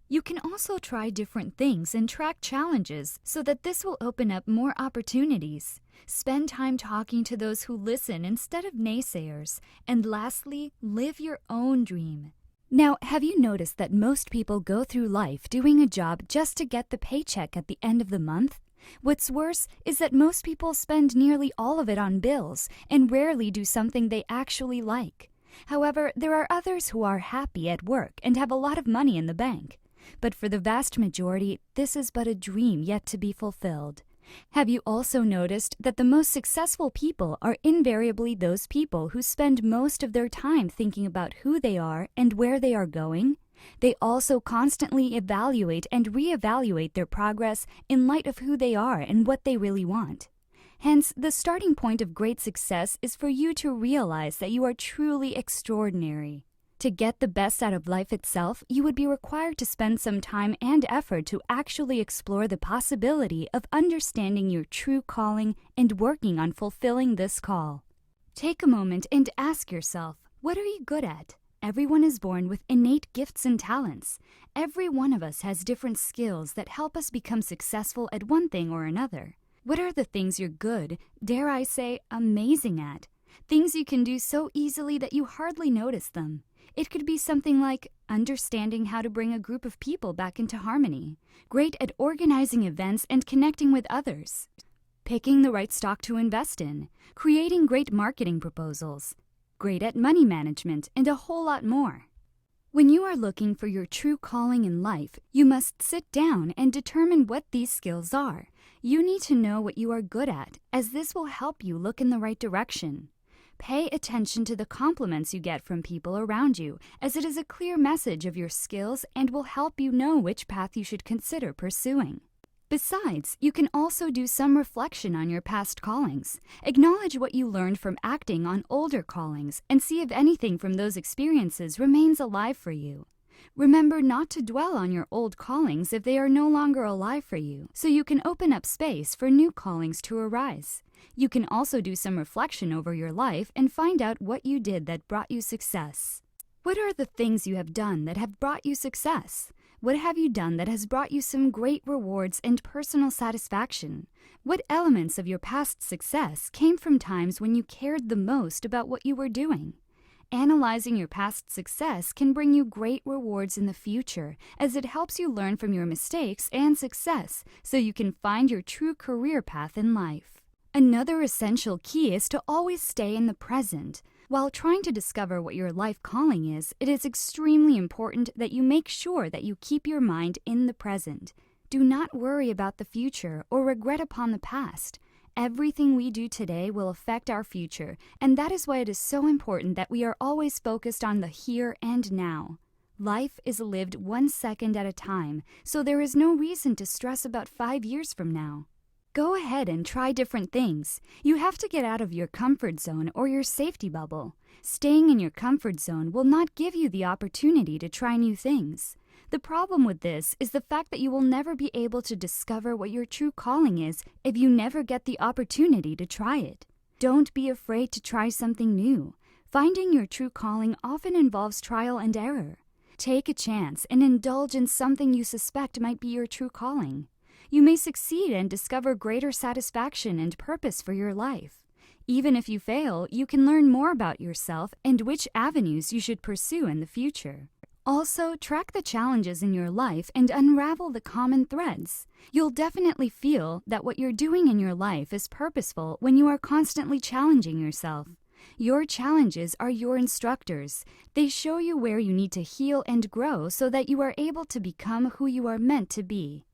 You can also try different things and track challenges so that this will open up more opportunities. Spend time talking to those who listen instead of naysayers. And lastly, live your own dream. Now, have you noticed that most people go through life doing a job just to get the paycheck at the end of the month? What's worse is that most people spend nearly all of it on bills and rarely do something they actually like. However, there are others who are happy at work and have a lot of money in the bank. But for the vast majority, this is but a dream yet to be fulfilled. Have you also noticed that the most successful people are invariably those people who spend most of their time thinking about who they are and where they are going? They also constantly evaluate and reevaluate their progress in light of who they are and what they really want. Hence, the starting point of great success is for you to realize that you are truly extraordinary. To get the best out of life itself, you would be required to spend some time and effort to actually explore the possibility of understanding your true calling and working on fulfilling this call. Take a moment and ask yourself, what are you good at? Everyone is born with innate gifts and talents. Every one of us has different skills that help us become successful at one thing or another. What are the things you're good, dare I say, amazing at? Things you can do so easily that you hardly notice them. It could be something like understanding how to bring a group of people back into harmony, great at organizing events and connecting with others, picking the right stock to invest in, creating great marketing proposals, great at money management, and a whole lot more. When you are looking for your true calling in life, you must sit down and determine what these skills are. You need to know what you are good at, as this will help you look in the right direction. Pay attention to the compliments you get from people around you, as it is a clear message of your skills and will help you know which path you should consider pursuing. Besides, you can also do some reflection on your past callings. Acknowledge what you learned from acting on older callings and see if anything from those experiences remains alive for you. Remember not to dwell on your old callings if they are no longer alive for you, so you can open up space for new callings to arise. You can also do some reflection over your life and find out what you did that brought you success. What are the things you have done that have brought you success? What have you done that has brought you some great rewards and personal satisfaction? What elements of your past success came from times when you cared the most about what you were doing? Analyzing your past success can bring you great rewards in the future, as it helps you learn from your mistakes and success so you can find your true career path in life. Another essential key is to always stay in the present. While trying to discover what your life calling is, it is extremely important that you make sure that you keep your mind in the present. Do not worry about the future or regret upon the past. Everything we do today will affect our future, and that is why it is so important that we are always focused on the here and now. Life is lived 1 second at a time, so there is no reason to stress about 5 years from now. Go ahead and try different things. You have to get out of your comfort zone or your safety bubble. Staying in your comfort zone will not give you the opportunity to try new things. The problem with this is the fact that you will never be able to discover what your true calling is if you never get the opportunity to try it. Don't be afraid to try something new. Finding your true calling often involves trial and error. Take a chance and indulge in something you suspect might be your true calling. You may succeed and discover greater satisfaction and purpose for your life. Even if you fail, you can learn more about yourself and which avenues you should pursue in the future. Also, track the challenges in your life and unravel the common threads. You'll definitely feel that what you're doing in your life is purposeful when you are constantly challenging yourself. Your challenges are your instructors. They show you where you need to heal and grow so that you are able to become who you are meant to be.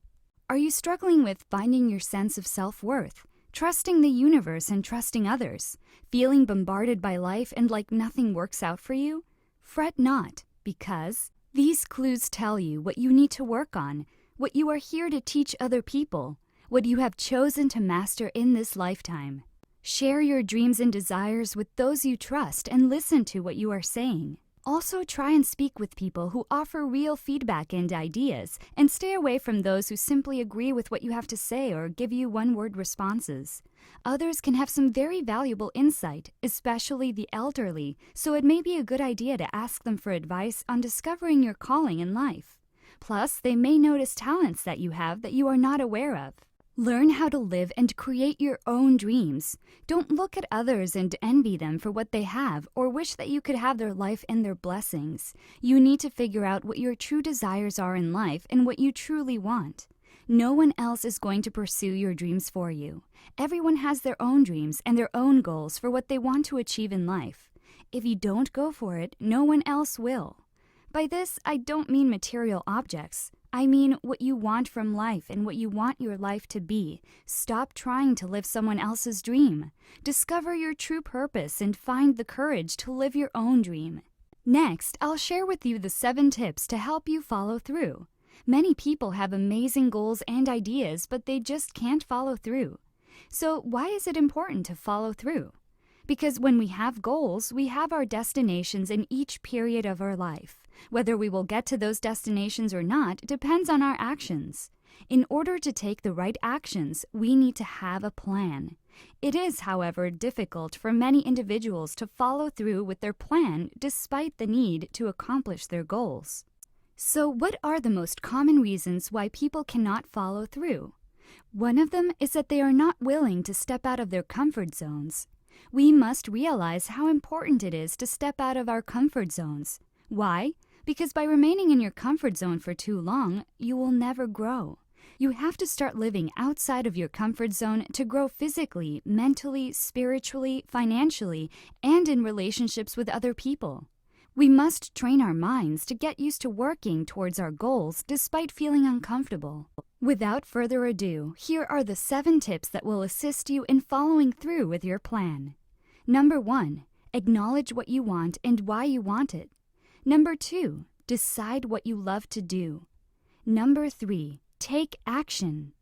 Are you struggling with finding your sense of self-worth, trusting the universe and trusting others, feeling bombarded by life and like nothing works out for you? Fret not, because these clues tell you what you need to work on, what you are here to teach other people, what you have chosen to master in this lifetime. Share your dreams and desires with those you trust and listen to what you are saying. Also, try and speak with people who offer real feedback and ideas, and stay away from those who simply agree with what you have to say or give you one-word responses. Others can have some very valuable insight, especially the elderly, so it may be a good idea to ask them for advice on discovering your calling in life. Plus, they may notice talents that you have that you are not aware of. Learn how to live and create your own dreams. Don't look at others and envy them for what they have or wish that you could have their life and their blessings. You need to figure out what your true desires are in life and what you truly want. No one else is going to pursue your dreams for you. Everyone has their own dreams and their own goals for what they want to achieve in life. If you don't go for it, no one else will. By this, I don't mean material objects. I mean what you want from life and what you want your life to be. Stop trying to live someone else's dream. Discover your true purpose and find the courage to live your own dream. Next, I'll share with you the 7 tips to help you follow through. Many people have amazing goals and ideas, but they just can't follow through. So why is it important to follow through? Because when we have goals, we have our destinations in each period of our life. Whether we will get to those destinations or not depends on our actions. In order to take the right actions, we need to have a plan. It is, however, difficult for many individuals to follow through with their plan despite the need to accomplish their goals. So, what are the most common reasons why people cannot follow through? One of them is that they are not willing to step out of their comfort zones. We must realize how important it is to step out of our comfort zones. Why? Because by remaining in your comfort zone for too long, you will never grow. You have to start living outside of your comfort zone to grow physically, mentally, spiritually, financially, and in relationships with other people. We must train our minds to get used to working towards our goals despite feeling uncomfortable. Without further ado, here are the 7 tips that will assist you in following through with your plan. Number 1, acknowledge what you want and why you want it. Number 2, decide what you love to do. Number 3, take action.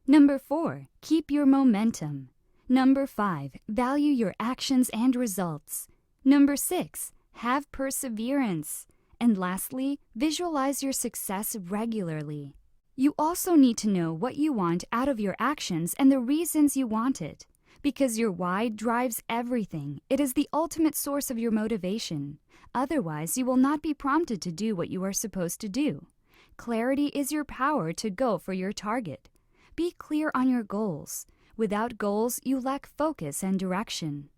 Number 4, keep your momentum. Number 5, value your actions and results. Number 6, have perseverance. And lastly, visualize your success regularly. You also need to know what you want out of your actions and the reasons you want it. Because your why drives everything. It is the ultimate source of your motivation. Otherwise, you will not be prompted to do what you are supposed to do. Clarity is your power to go for your target. Be clear on your goals. Without goals, you lack focus and direction.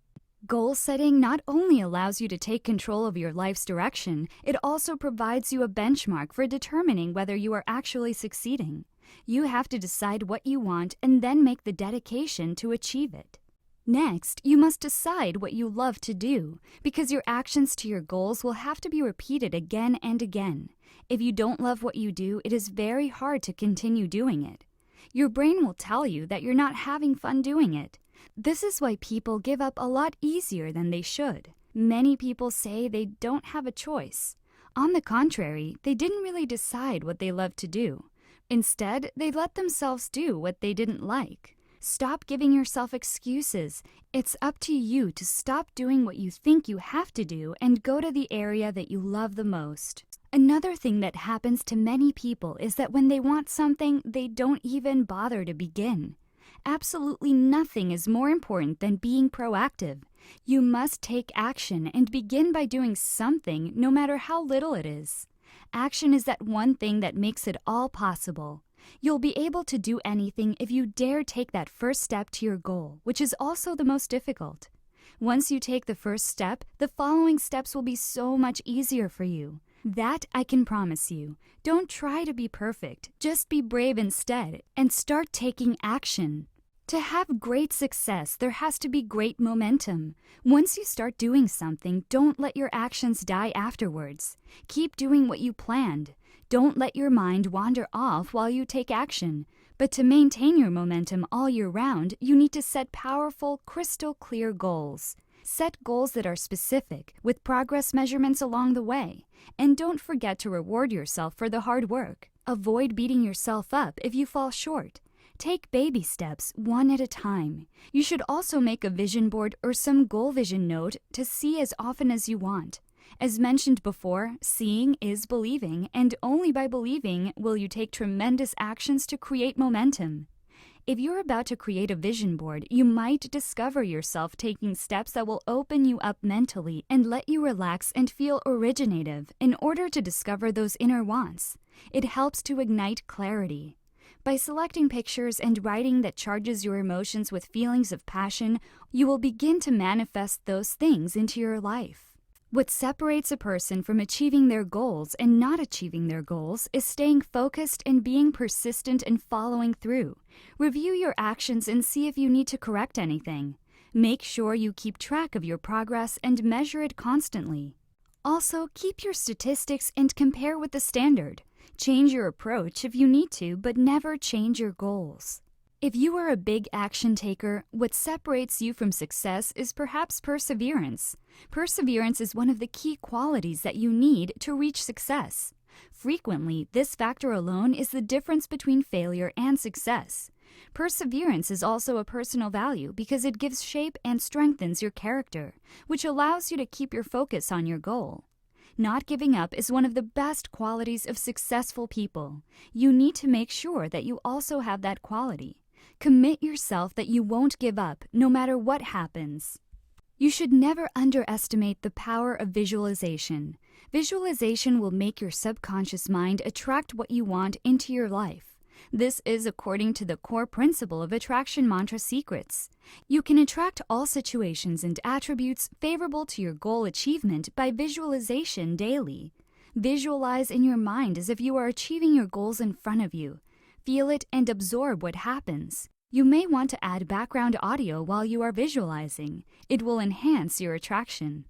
Goal setting not only allows you to take control of your life's direction, it also provides you a benchmark for determining whether you are actually succeeding. You have to decide what you want and then make the dedication to achieve it. Next, you must decide what you love to do, because your actions to your goals will have to be repeated again and again. If you don't love what you do, it is very hard to continue doing it. Your brain will tell you that you're not having fun doing it. This is why people give up a lot easier than they should. Many people say they don't have a choice. On the contrary, they didn't really decide what they love to do. Instead, they let themselves do what they didn't like. Stop giving yourself excuses. It's up to you to stop doing what you think you have to do and go to the area that you love the most. Another thing that happens to many people is that when they want something, they don't even bother to begin. Absolutely nothing is more important than being proactive. You must take action and begin by doing something, no matter how little it is. Action is that one thing that makes it all possible. You'll be able to do anything if you dare take that first step to your goal, which is also the most difficult. Once you take the first step, the following steps will be so much easier for you. That I can promise you. Don't try to be perfect. Just be brave instead and start taking action. To have great success, there has to be great momentum. Once you start doing something, don't let your actions die afterwards. Keep doing what you planned. Don't let your mind wander off while you take action. But to maintain your momentum all year round, you need to set powerful, crystal clear goals. Set goals that are specific, with progress measurements along the way. And don't forget to reward yourself for the hard work. Avoid beating yourself up if you fall short. Take baby steps, one at a time. You should also make a vision board or some goal vision note to see as often as you want. As mentioned before, seeing is believing, and only by believing will you take tremendous actions to create momentum. If you're about to create a vision board, you might discover yourself taking steps that will open you up mentally and let you relax and feel originative in order to discover those inner wants. It helps to ignite clarity. By selecting pictures and writing that charges your emotions with feelings of passion, you will begin to manifest those things into your life. What separates a person from achieving their goals and not achieving their goals is staying focused and being persistent and following through. Review your actions and see if you need to correct anything. Make sure you keep track of your progress and measure it constantly. Also, keep your statistics and compare with the standard. Change your approach if you need to, but never change your goals. If you are a big action taker, what separates you from success is perhaps perseverance. Perseverance is one of the key qualities that you need to reach success. Frequently, this factor alone is the difference between failure and success. Perseverance is also a personal value because it gives shape and strengthens your character, which allows you to keep your focus on your goal. Not giving up is one of the best qualities of successful people. You need to make sure that you also have that quality. Commit yourself that you won't give up, no matter what happens. You should never underestimate the power of visualization. Visualization will make your subconscious mind attract what you want into your life. This is according to the core principle of Attraction Mantra Secrets. You can attract all situations and attributes favorable to your goal achievement by visualization daily. Visualize in your mind as if you are achieving your goals in front of you. Feel it and absorb what happens. You may want to add background audio while you are visualizing. It will enhance your attraction.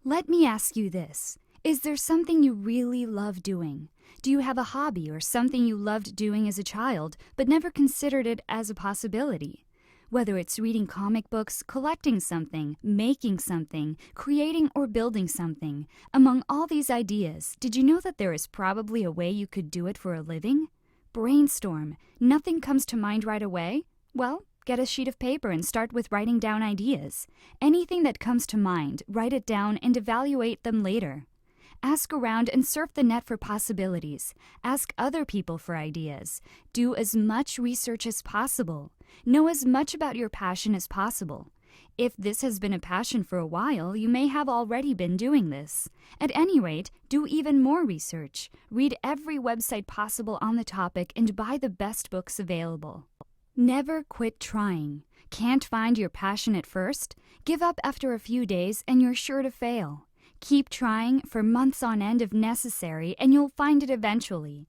Let me ask you this. Is there something you really love doing? Do you have a hobby or something you loved doing as a child but never considered it as a possibility? Whether it's reading comic books, collecting something, making something, creating or building something, among all these ideas, did you know that there is probably a way you could do it for a living? Brainstorm. Nothing comes to mind right away? Well, get a sheet of paper and start with writing down ideas. Anything that comes to mind, write it down and evaluate them later. Ask around and surf the net for possibilities. Ask other people for ideas. Do as much research as possible. Know as much about your passion as possible. If this has been a passion for a while, you may have already been doing this. At any rate, do even more research. Read every website possible on the topic and buy the best books available. Never quit trying. Can't find your passion at first? Give up after a few days and you're sure to fail. Keep trying for months on end if necessary and you'll find it eventually.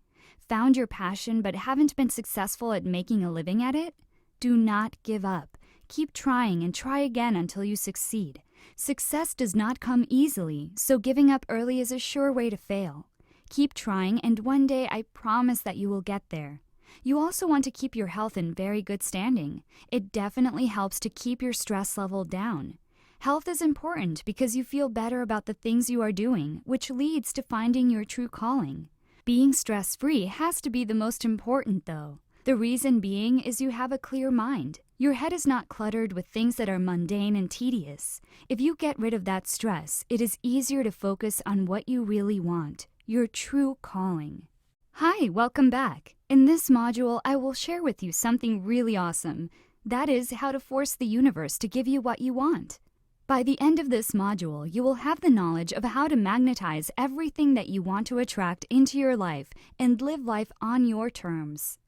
Found your passion but haven't been successful at making a living at it? Do not give up. Keep trying and try again until you succeed. Success does not come easily, so giving up early is a sure way to fail. Keep trying, and one day I promise that you will get there. You also want to keep your health in very good standing. It definitely helps to keep your stress level down. Health is important because you feel better about the things you are doing, which leads to finding your true calling. Being stress-free has to be the most important, though. The reason being is you have a clear mind. Your head is not cluttered with things that are mundane and tedious. If you get rid of that stress, it is easier to focus on what you really want, your true calling. Hi, welcome back. In this module, I will share with you something really awesome. That is how to force the universe to give you what you want. By the end of this module, you will have the knowledge of how to magnetize everything that you want to attract into your life and live life on your terms.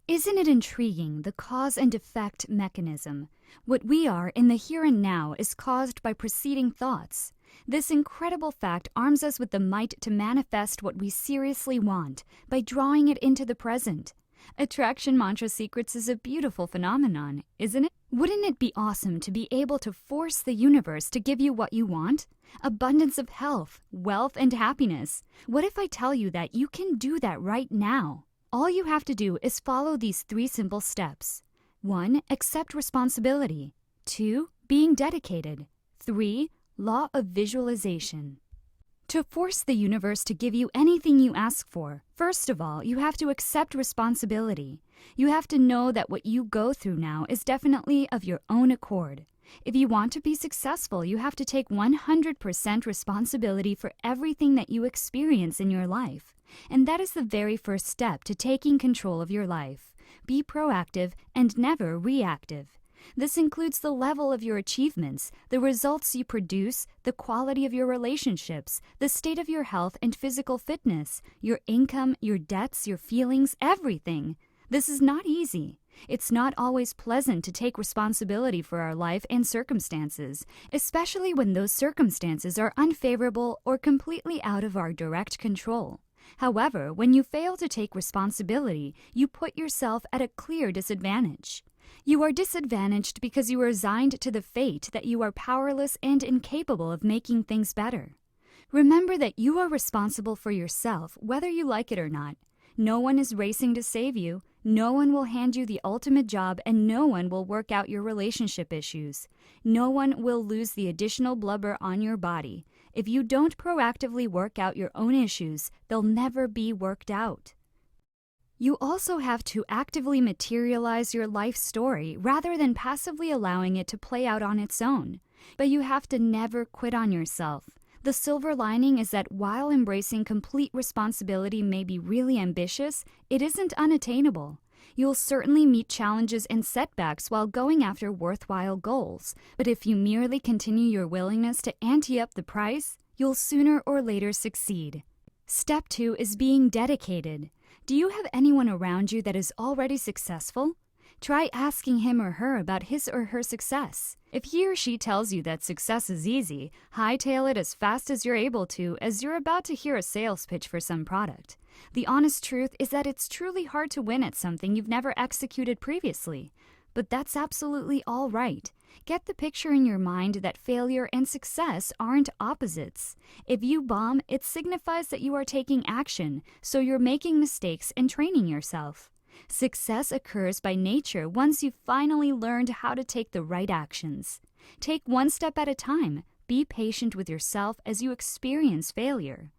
Isn't it intriguing, the cause and effect mechanism? What we are in the here and now is caused by preceding thoughts. This incredible fact arms us with the might to manifest what we seriously want by drawing it into the present. Attraction Mantra Secrets is a beautiful phenomenon, isn't it? Wouldn't it be awesome to be able to force the universe to give you what you want? Abundance of health, wealth, and happiness. What if I tell you that you can do that right now? All you have to do is follow these 3 simple steps. 1. Accept responsibility. 2. Being dedicated. 3. Law of visualization. To force the universe to give you anything you ask for, first of all, you have to accept responsibility. You have to know that what you go through now is definitely of your own accord. If you want to be successful, you have to take 100% responsibility for everything that you experience in your life. And that is the very first step to taking control of your life. Be proactive and never reactive. This includes the level of your achievements, the results you produce, the quality of your relationships, the state of your health and physical fitness, your income, your debts, your feelings, everything. This is not easy. It's not always pleasant to take responsibility for our life and circumstances, especially when those circumstances are unfavorable or completely out of our direct control. However, when you fail to take responsibility, you put yourself at a clear disadvantage. You are disadvantaged because you are resigned to the fate that you are powerless and incapable of making things better. Remember that you are responsible for yourself, whether you like it or not. No one is racing to save you, no one will hand you the ultimate job, and no one will work out your relationship issues. No one will lose the additional blubber on your body. If you don't proactively work out your own issues, they'll never be worked out. You also have to actively materialize your life story rather than passively allowing it to play out on its own. But you have to never quit on yourself. The silver lining is that while embracing complete responsibility may be really ambitious, it isn't unattainable. You'll certainly meet challenges and setbacks while going after worthwhile goals, but if you merely continue your willingness to ante up the price, you'll sooner or later succeed. Step 2 is being dedicated. Do you have anyone around you that is already successful? Try asking him or her about his or her success. If he or she tells you that success is easy, hightail it as fast as you're able to, as you're about to hear a sales pitch for some product. The honest truth is that it's truly hard to win at something you've never executed previously. But that's absolutely all right. Get the picture in your mind that failure and success aren't opposites. If you bomb, it signifies that you are taking action, so you're making mistakes and training yourself. Success occurs by nature once you've finally learned how to take the right actions. Take one step at a time. Be patient with yourself as you experience failure.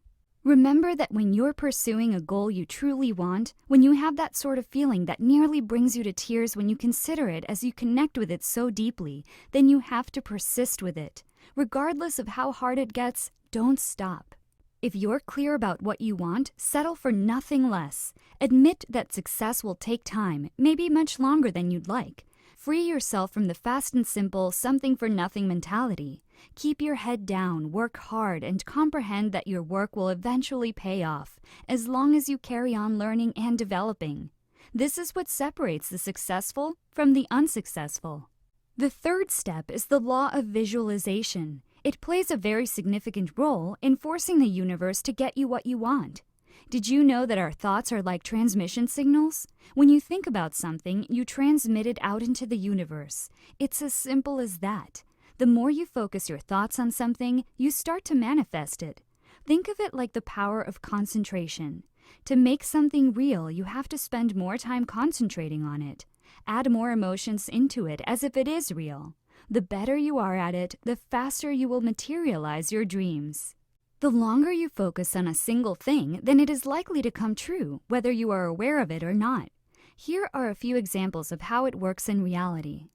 Remember that when you're pursuing a goal you truly want, when you have that sort of feeling that nearly brings you to tears when you consider it as you connect with it so deeply, then you have to persist with it. Regardless of how hard it gets, don't stop. If you're clear about what you want, settle for nothing less. Admit that success will take time, maybe much longer than you'd like. Free yourself from the fast and simple, something-for-nothing mentality. Keep your head down, work hard, and comprehend that your work will eventually pay off, as long as you carry on learning and developing. This is what separates the successful from the unsuccessful. The third step is the law of visualization. It plays a very significant role in forcing the universe to get you what you want. Did you know that our thoughts are like transmission signals? When you think about something, you transmit it out into the universe. It's as simple as that. The more you focus your thoughts on something, you start to manifest it. Think of it like the power of concentration. To make something real, you have to spend more time concentrating on it. Add more emotions into it as if it is real. The better you are at it, the faster you will materialize your dreams. The longer you focus on a single thing, then it is likely to come true, whether you are aware of it or not. Here are a few examples of how it works in reality.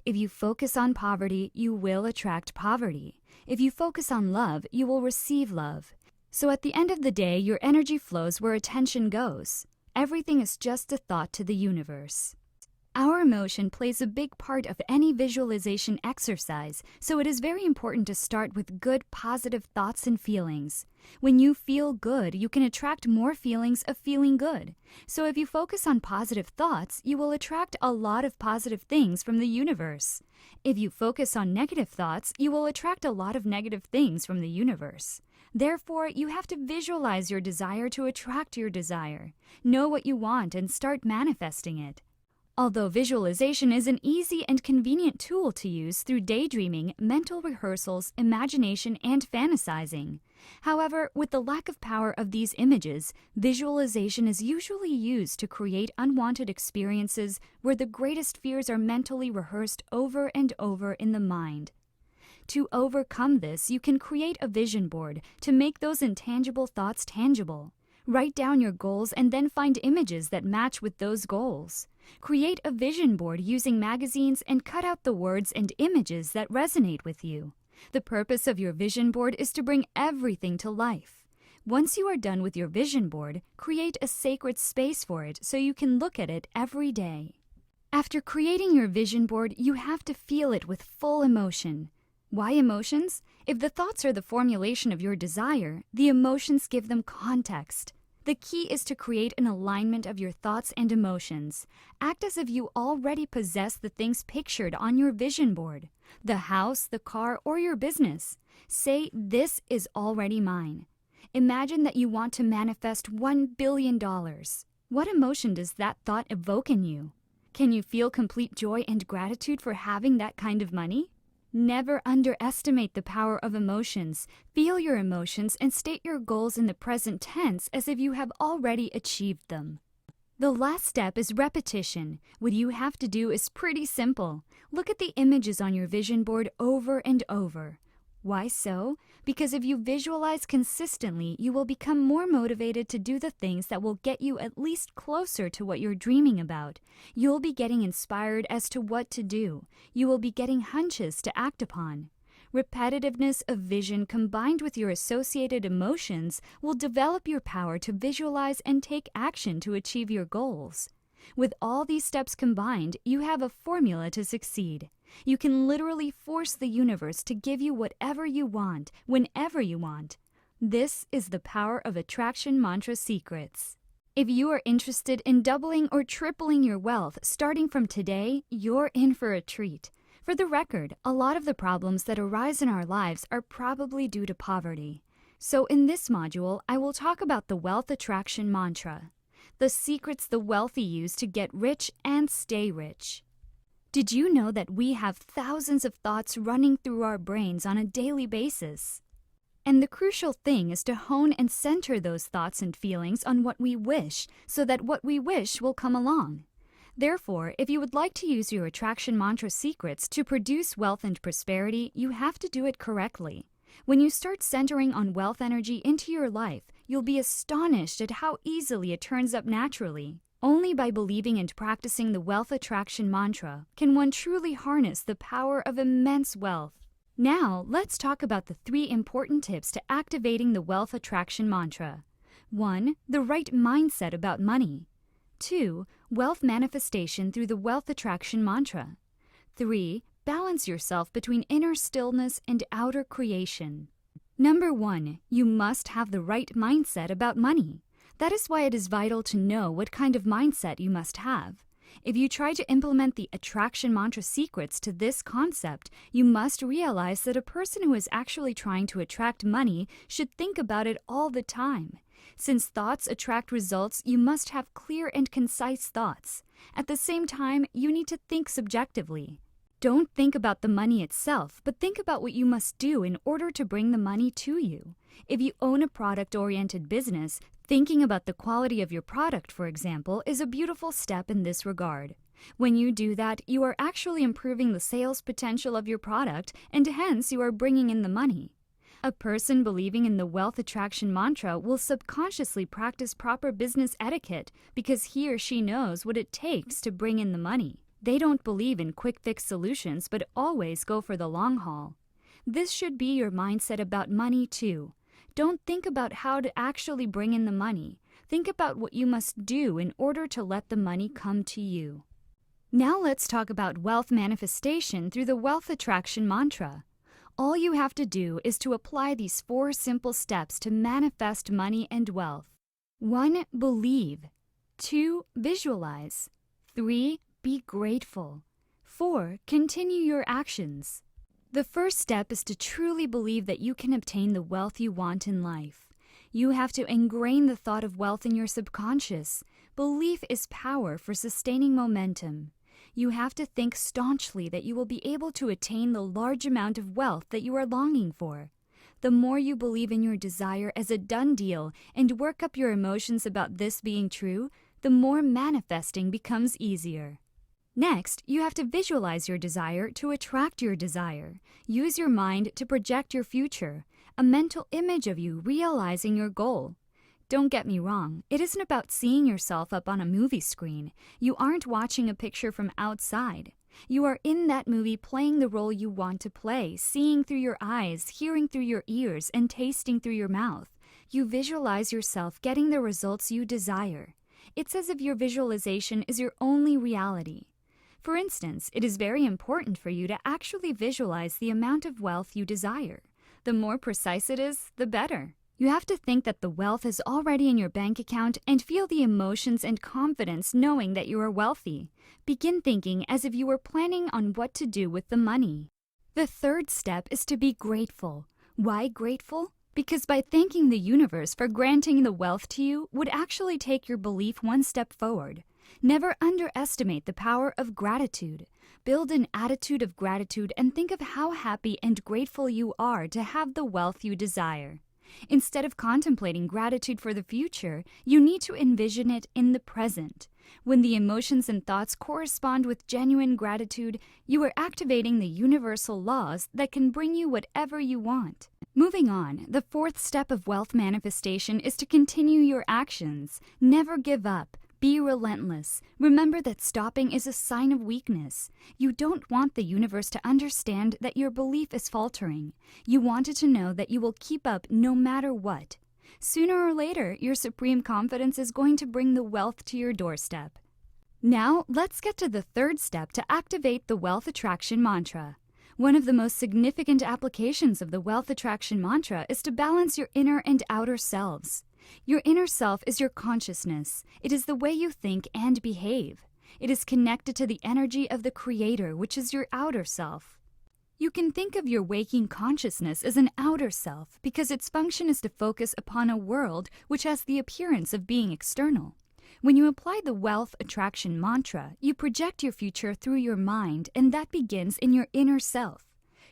If you focus on poverty, you will attract poverty. If you focus on love, you will receive love. So at the end of the day, your energy flows where attention goes. Everything is just a thought to the universe. Our emotion plays a big part of any visualization exercise, so it is very important to start with good, positive thoughts and feelings. When you feel good, you can attract more feelings of feeling good. So if you focus on positive thoughts, you will attract a lot of positive things from the universe. If you focus on negative thoughts, you will attract a lot of negative things from the universe. Therefore, you have to visualize your desire to attract your desire. Know what you want and start manifesting it. Although visualization is an easy and convenient tool to use through daydreaming, mental rehearsals, imagination, and fantasizing. However, with the lack of power of these images, visualization is usually used to create unwanted experiences where the greatest fears are mentally rehearsed over and over in the mind. To overcome this, you can create a vision board to make those intangible thoughts tangible. Write down your goals and then find images that match with those goals. Create a vision board using magazines and cut out the words and images that resonate with you. The purpose of your vision board is to bring everything to life. Once you are done with your vision board, create a sacred space for it so you can look at it every day. After creating your vision board, you have to feel it with full emotion. Why emotions? If the thoughts are the formulation of your desire, the emotions give them context. The key is to create an alignment of your thoughts and emotions. Act as if you already possess the things pictured on your vision board, the house, the car, or your business. Say, "This is already mine." Imagine that you want to manifest $1 billion. What emotion does that thought evoke in you? Can you feel complete joy and gratitude for having that kind of money? Never underestimate the power of emotions. Feel your emotions and state your goals in the present tense as if you have already achieved them. The last step is repetition. What you have to do is pretty simple. Look at the images on your vision board over and over. Why so? Because if you visualize consistently, you will become more motivated to do the things that will get you at least closer to what you're dreaming about. You'll be getting inspired as to what to do. You will be getting hunches to act upon. Repetitiveness of vision combined with your associated emotions will develop your power to visualize and take action to achieve your goals. With all these steps combined, you have a formula to succeed. You can literally force the universe to give you whatever you want, whenever you want. This is the power of attraction mantra secrets. If you are interested in doubling or tripling your wealth starting from today, you're in for a treat. For the record, a lot of the problems that arise in our lives are probably due to poverty. So in this module, I will talk about the wealth attraction mantra, the secrets the wealthy use to get rich and stay rich. Did you know that we have thousands of thoughts running through our brains on a daily basis? And the crucial thing is to hone and center those thoughts and feelings on what we wish, so that what we wish will come along. Therefore, if you would like to use your attraction mantra secrets to produce wealth and prosperity, you have to do it correctly. When you start centering on wealth energy into your life, you'll be astonished at how easily it turns up naturally. Only by believing and practicing the wealth attraction mantra can one truly harness the power of immense wealth. Now, let's talk about the 3 important tips to activating the wealth attraction mantra. 1. The right mindset about money. 2. Wealth manifestation through the wealth attraction mantra. 3. Balance yourself between inner stillness and outer creation. Number 1. You must have the right mindset about money. That is why it is vital to know what kind of mindset you must have. If you try to implement the attraction mantra secrets to this concept, you must realize that a person who is actually trying to attract money should think about it all the time. Since thoughts attract results, you must have clear and concise thoughts. At the same time, you need to think subjectively. Don't think about the money itself, but think about what you must do in order to bring the money to you. If you own a product-oriented business, thinking about the quality of your product, for example, is a beautiful step in this regard. When you do that, you are actually improving the sales potential of your product, and hence you are bringing in the money. A person believing in the wealth attraction mantra will subconsciously practice proper business etiquette because he or she knows what it takes to bring in the money. They don't believe in quick-fix solutions, but always go for the long haul. This should be your mindset about money too. Don't think about how to actually bring in the money. Think about what you must do in order to let the money come to you. Now let's talk about wealth manifestation through the wealth attraction mantra. All you have to do is to apply these 4 simple steps to manifest money and wealth. 1. Believe. 2. Visualize. 3. Be grateful. 4. Continue your actions. The first step is to truly believe that you can obtain the wealth you want in life. You have to ingrain the thought of wealth in your subconscious. Belief is power for sustaining momentum. You have to think staunchly that you will be able to attain the large amount of wealth that you are longing for. The more you believe in your desire as a done deal and work up your emotions about this being true, the more manifesting becomes easier. Next, you have to visualize your desire to attract your desire. Use your mind to project your future, a mental image of you realizing your goal. Don't get me wrong, it isn't about seeing yourself up on a movie screen. You aren't watching a picture from outside. You are in that movie playing the role you want to play, seeing through your eyes, hearing through your ears, and tasting through your mouth. You visualize yourself getting the results you desire. It's as if your visualization is your only reality. For instance, it is very important for you to actually visualize the amount of wealth you desire. The more precise it is, the better. You have to think that the wealth is already in your bank account and feel the emotions and confidence knowing that you are wealthy. Begin thinking as if you were planning on what to do with the money. The third step is to be grateful. Why grateful? Because by thanking the universe for granting the wealth to you would actually take your belief one step forward. Never underestimate the power of gratitude. Build an attitude of gratitude and think of how happy and grateful you are to have the wealth you desire. Instead of contemplating gratitude for the future, you need to envision it in the present. When the emotions and thoughts correspond with genuine gratitude, you are activating the universal laws that can bring you whatever you want. Moving on, the fourth step of wealth manifestation is to continue your actions. Never give up. Be relentless. Remember that stopping is a sign of weakness. You don't want the universe to understand that your belief is faltering. You want it to know that you will keep up no matter what. Sooner or later, your supreme confidence is going to bring the wealth to your doorstep. Now, let's get to the third step to activate the wealth attraction mantra. One of the most significant applications of the wealth attraction mantra is to balance your inner and outer selves. Your inner self is your consciousness. It is the way you think and behave. It is connected to the energy of the Creator, which is your outer self. You can think of your waking consciousness as an outer self because its function is to focus upon a world which has the appearance of being external. When you apply the wealth attraction mantra, you project your future through your mind, and that begins in your inner self.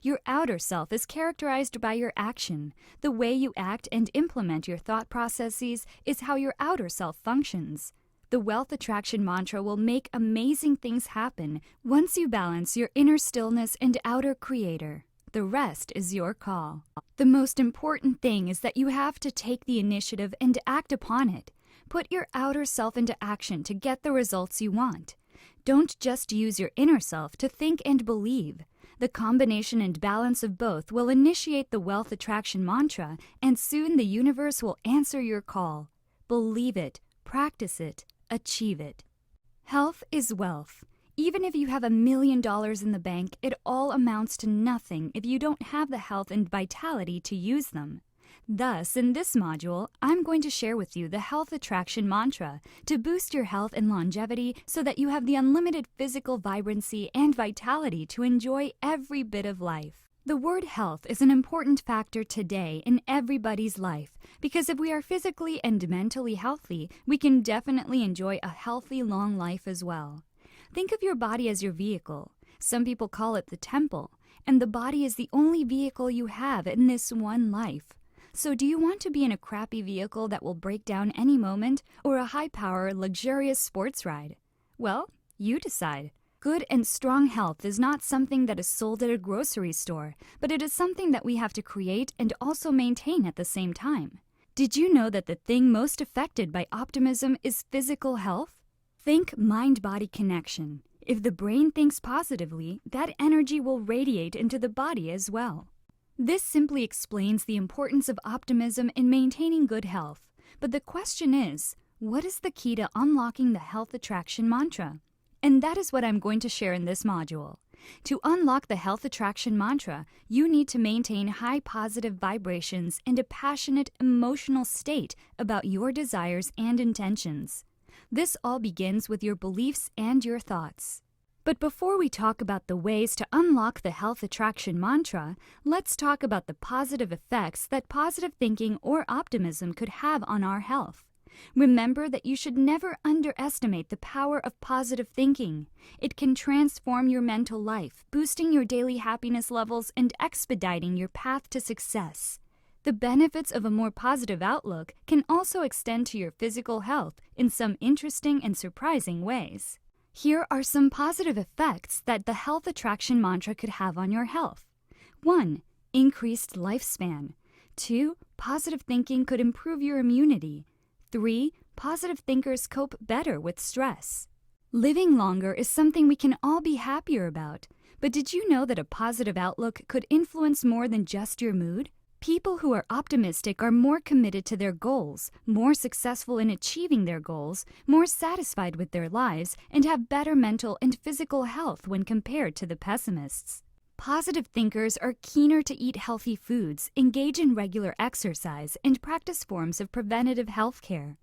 Your outer self is characterized by your action. The way you act and implement your thought processes is how your outer self functions. The wealth attraction mantra will make amazing things happen once you balance your inner stillness and outer creator. The rest is your call. The most important thing is that you have to take the initiative and act upon it. Put your outer self into action to get the results you want. Don't just use your inner self to think and believe. The combination and balance of both will initiate the wealth attraction mantra, and soon the universe will answer your call. Believe it, practice it, achieve it. Health is wealth. Even if you have $1 million in the bank, it all amounts to nothing if you don't have the health and vitality to use them. Thus, in this module, I'm going to share with you the health attraction mantra to boost your health and longevity so that you have the unlimited physical vibrancy and vitality to enjoy every bit of life. The word health is an important factor today in everybody's life because if we are physically and mentally healthy, we can definitely enjoy a healthy, long life as well. Think of your body as your vehicle. Some people call it the temple, and the body is the only vehicle you have in this one life. So do you want to be in a crappy vehicle that will break down any moment or a high-power, luxurious sports ride? Well, you decide. Good and strong health is not something that is sold at a grocery store, but it is something that we have to create and also maintain at the same time. Did you know that the thing most affected by optimism is physical health? Think mind-body connection. If the brain thinks positively, that energy will radiate into the body as well. This simply explains the importance of optimism in maintaining good health. But the question is, what is the key to unlocking the health attraction mantra? And that is what I'm going to share in this module. To unlock the health attraction mantra, you need to maintain high positive vibrations and a passionate, emotional state about your desires and intentions. This all begins with your beliefs and your thoughts. But before we talk about the ways to unlock the health attraction mantra, let's talk about the positive effects that positive thinking or optimism could have on our health. Remember that you should never underestimate the power of positive thinking. It can transform your mental life, boosting your daily happiness levels and expediting your path to success. The benefits of a more positive outlook can also extend to your physical health in some interesting and surprising ways. Here are some positive effects that the health attraction mantra could have on your health. 1. Increased lifespan. 2. Positive thinking could improve your immunity. 3. Positive thinkers cope better with stress. Living longer is something we can all be happier about. But did you know that a positive outlook could influence more than just your mood? People who are optimistic are more committed to their goals, more successful in achieving their goals, more satisfied with their lives, and have better mental and physical health when compared to the pessimists. Positive thinkers are keener to eat healthy foods, engage in regular exercise, and practice forms of preventative health care.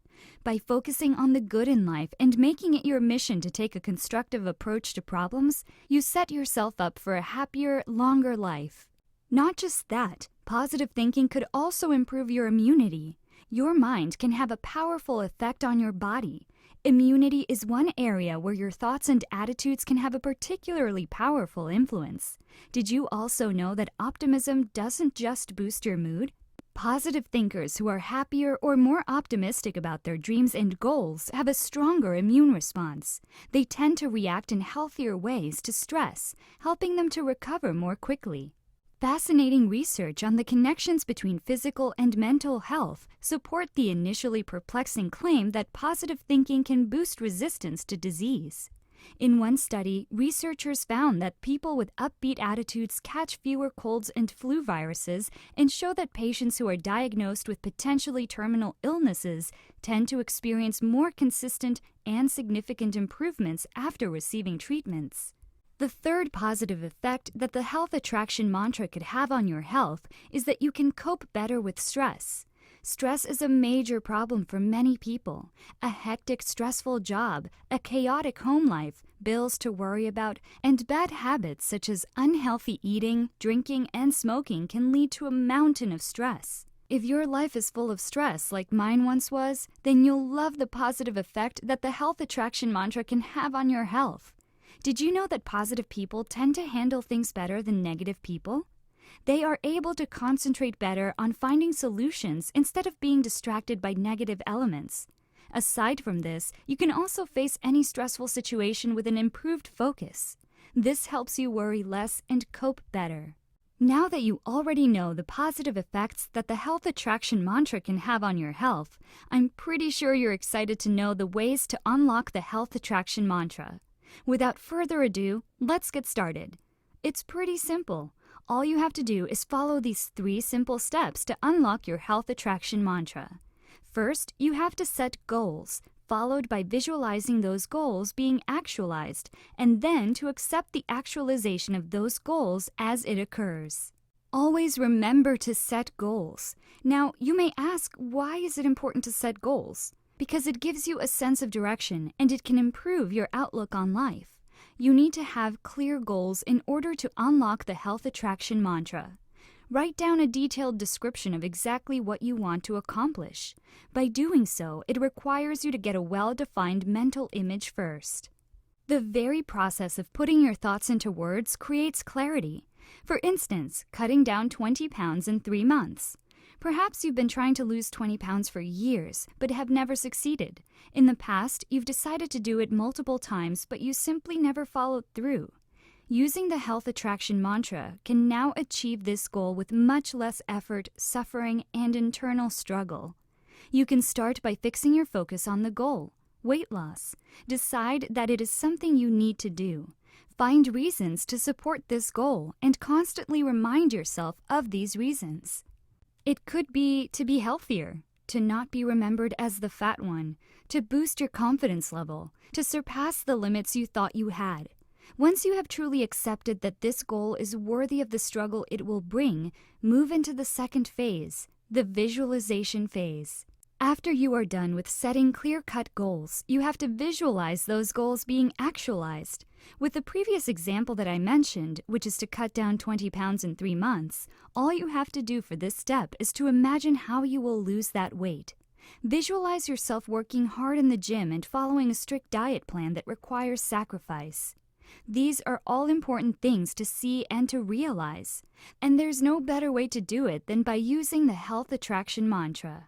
By focusing on the good in life and making it your mission to take a constructive approach to problems, you set yourself up for a happier, longer life. Not just that, positive thinking could also improve your immunity. Your mind can have a powerful effect on your body. Immunity is one area where your thoughts and attitudes can have a particularly powerful influence. Did you also know that optimism doesn't just boost your mood? Positive thinkers who are happier or more optimistic about their dreams and goals have a stronger immune response. They tend to react in healthier ways to stress, helping them to recover more quickly. Fascinating research on the connections between physical and mental health support the initially perplexing claim that positive thinking can boost resistance to disease. In one study, researchers found that people with upbeat attitudes catch fewer colds and flu viruses and show that patients who are diagnosed with potentially terminal illnesses tend to experience more consistent and significant improvements after receiving treatments. The third positive effect that the health attraction mantra could have on your health is that you can cope better with stress. Stress is a major problem for many people. A hectic, stressful job, a chaotic home life, bills to worry about, and bad habits such as unhealthy eating, drinking, and smoking can lead to a mountain of stress. If your life is full of stress like mine once was, then you'll love the positive effect that the health attraction mantra can have on your health. Did you know that positive people tend to handle things better than negative people? They are able to concentrate better on finding solutions instead of being distracted by negative elements. Aside from this, you can also face any stressful situation with an improved focus. This helps you worry less and cope better. Now that you already know the positive effects that the health attraction mantra can have on your health, I'm pretty sure you're excited to know the ways to unlock the health attraction mantra. Without further ado, let's get started. It's pretty simple. All you have to do is follow these 3 simple steps to unlock your health attraction mantra. First, you have to set goals, followed by visualizing those goals being actualized, and then to accept the actualization of those goals as it occurs. Always remember to set goals. Now, you may ask, why is it important to set goals? Because it gives you a sense of direction and it can improve your outlook on life. You need to have clear goals in order to unlock the health attraction mantra. Write down a detailed description of exactly what you want to accomplish. By doing so, it requires you to get a well-defined mental image first. The very process of putting your thoughts into words creates clarity. For instance, cutting down 20 pounds in 3 months. Perhaps you've been trying to lose 20 pounds for years, but have never succeeded. In the past, you've decided to do it multiple times, but you simply never followed through. Using the health attraction mantra can now achieve this goal with much less effort, suffering, and internal struggle. You can start by fixing your focus on the goal, weight loss. Decide that it is something you need to do. Find reasons to support this goal and constantly remind yourself of these reasons. It could be to be healthier, to not be remembered as the fat one, to boost your confidence level, to surpass the limits you thought you had. Once you have truly accepted that this goal is worthy of the struggle it will bring, move into the second phase, the visualization phase. After you are done with setting clear-cut goals, you have to visualize those goals being actualized. With the previous example that I mentioned, which is to cut down 20 pounds in 3 months, all you have to do for this step is to imagine how you will lose that weight. Visualize yourself working hard in the gym and following a strict diet plan that requires sacrifice. These are all important things to see and to realize, and there's no better way to do it than by using the health attraction mantra.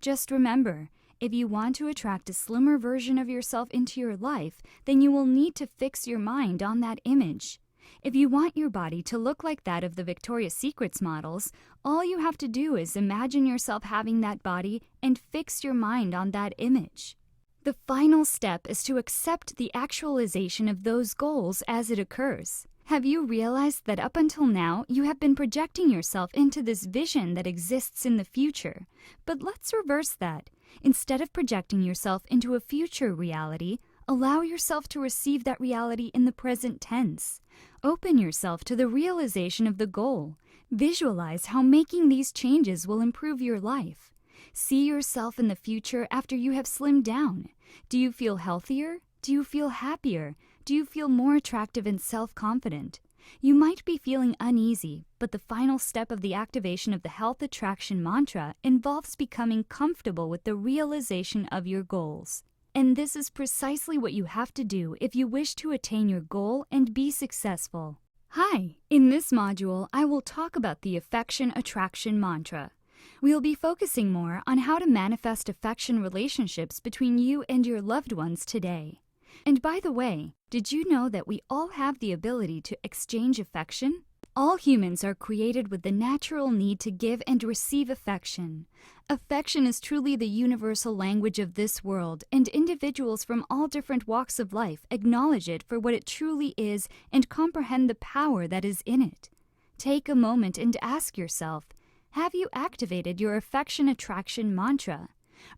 Just remember, if you want to attract a slimmer version of yourself into your life, then you will need to fix your mind on that image. If you want your body to look like that of the Victoria's Secret models, all you have to do is imagine yourself having that body and fix your mind on that image. The final step is to accept the actualization of those goals as it occurs. Have you realized that up until now, you have been projecting yourself into this vision that exists in the future? But let's reverse that. Instead of projecting yourself into a future reality, allow yourself to receive that reality in the present tense. Open yourself to the realization of the goal. Visualize how making these changes will improve your life. See yourself in the future after you have slimmed down. Do you feel healthier? Do you feel happier? Do you feel more attractive and self-confident? You might be feeling uneasy, but the final step of the activation of the health attraction mantra involves becoming comfortable with the realization of your goals. And this is precisely what you have to do if you wish to attain your goal and be successful. Hi! In this module, I will talk about the affection attraction mantra. We'll be focusing more on how to manifest affection relationships between you and your loved ones today. And by the way, did you know that we all have the ability to exchange affection? All humans are created with the natural need to give and receive affection. Affection is truly the universal language of this world, and individuals from all different walks of life acknowledge it for what it truly is and comprehend the power that is in it. Take a moment and ask yourself, have you activated your affection attraction mantra?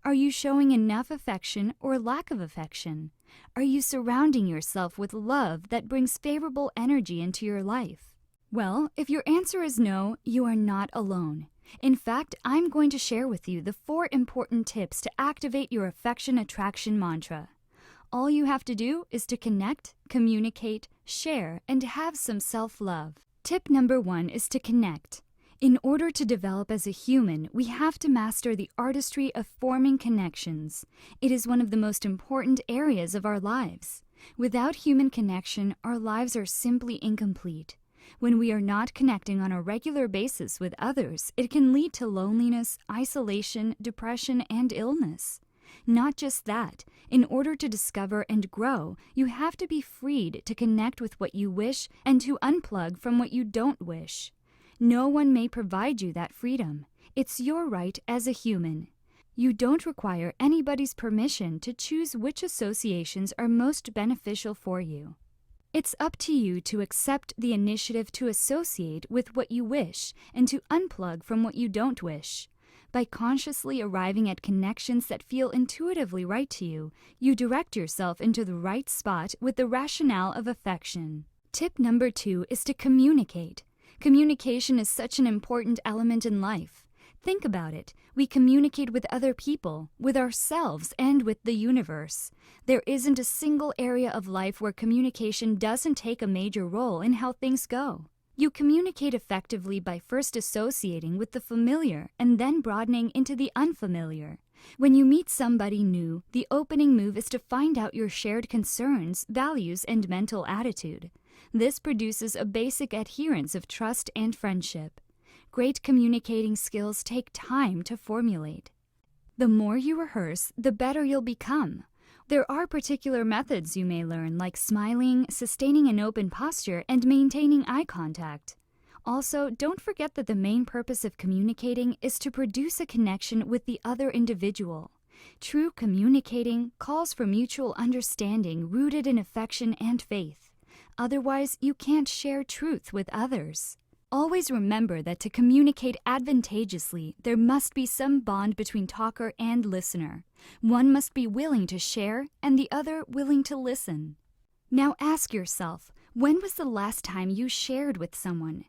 Are you showing enough affection or lack of affection? Are you surrounding yourself with love that brings favorable energy into your life? Well, if your answer is no, you are not alone. In fact, I'm going to share with you the 4 important tips to activate your affection attraction mantra. All you have to do is to connect, communicate, share, and have some self-love. Tip number 1 is to connect. In order to develop as a human, we have to master the artistry of forming connections. It is one of the most important areas of our lives. Without human connection, our lives are simply incomplete. When we are not connecting on a regular basis with others, it can lead to loneliness, isolation, depression, and illness. Not just that, in order to discover and grow, you have to be freed to connect with what you wish and to unplug from what you don't wish. No one may provide you that freedom. It's your right as a human. You don't require anybody's permission to choose which associations are most beneficial for you. It's up to you to accept the initiative to associate with what you wish and to unplug from what you don't wish. By consciously arriving at connections that feel intuitively right to you, you direct yourself into the right spot with the rationale of affection. Tip number 2 is to communicate. Communication is such an important element in life. Think about it. We communicate with other people, with ourselves, and with the universe. There isn't a single area of life where communication doesn't take a major role in how things go. You communicate effectively by first associating with the familiar and then broadening into the unfamiliar. When you meet somebody new, the opening move is to find out your shared concerns, values, and mental attitude. This produces a basic adherence of trust and friendship. Great communicating skills take time to formulate. The more you rehearse, the better you'll become. There are particular methods you may learn, like smiling, sustaining an open posture, and maintaining eye contact. Also, don't forget that the main purpose of communicating is to produce a connection with the other individual. True communicating calls for mutual understanding rooted in affection and faith. Otherwise, you can't share truth with others. Always remember that to communicate advantageously, there must be some bond between talker and listener. One must be willing to share and the other willing to listen. Now ask yourself, when was the last time you shared with someone?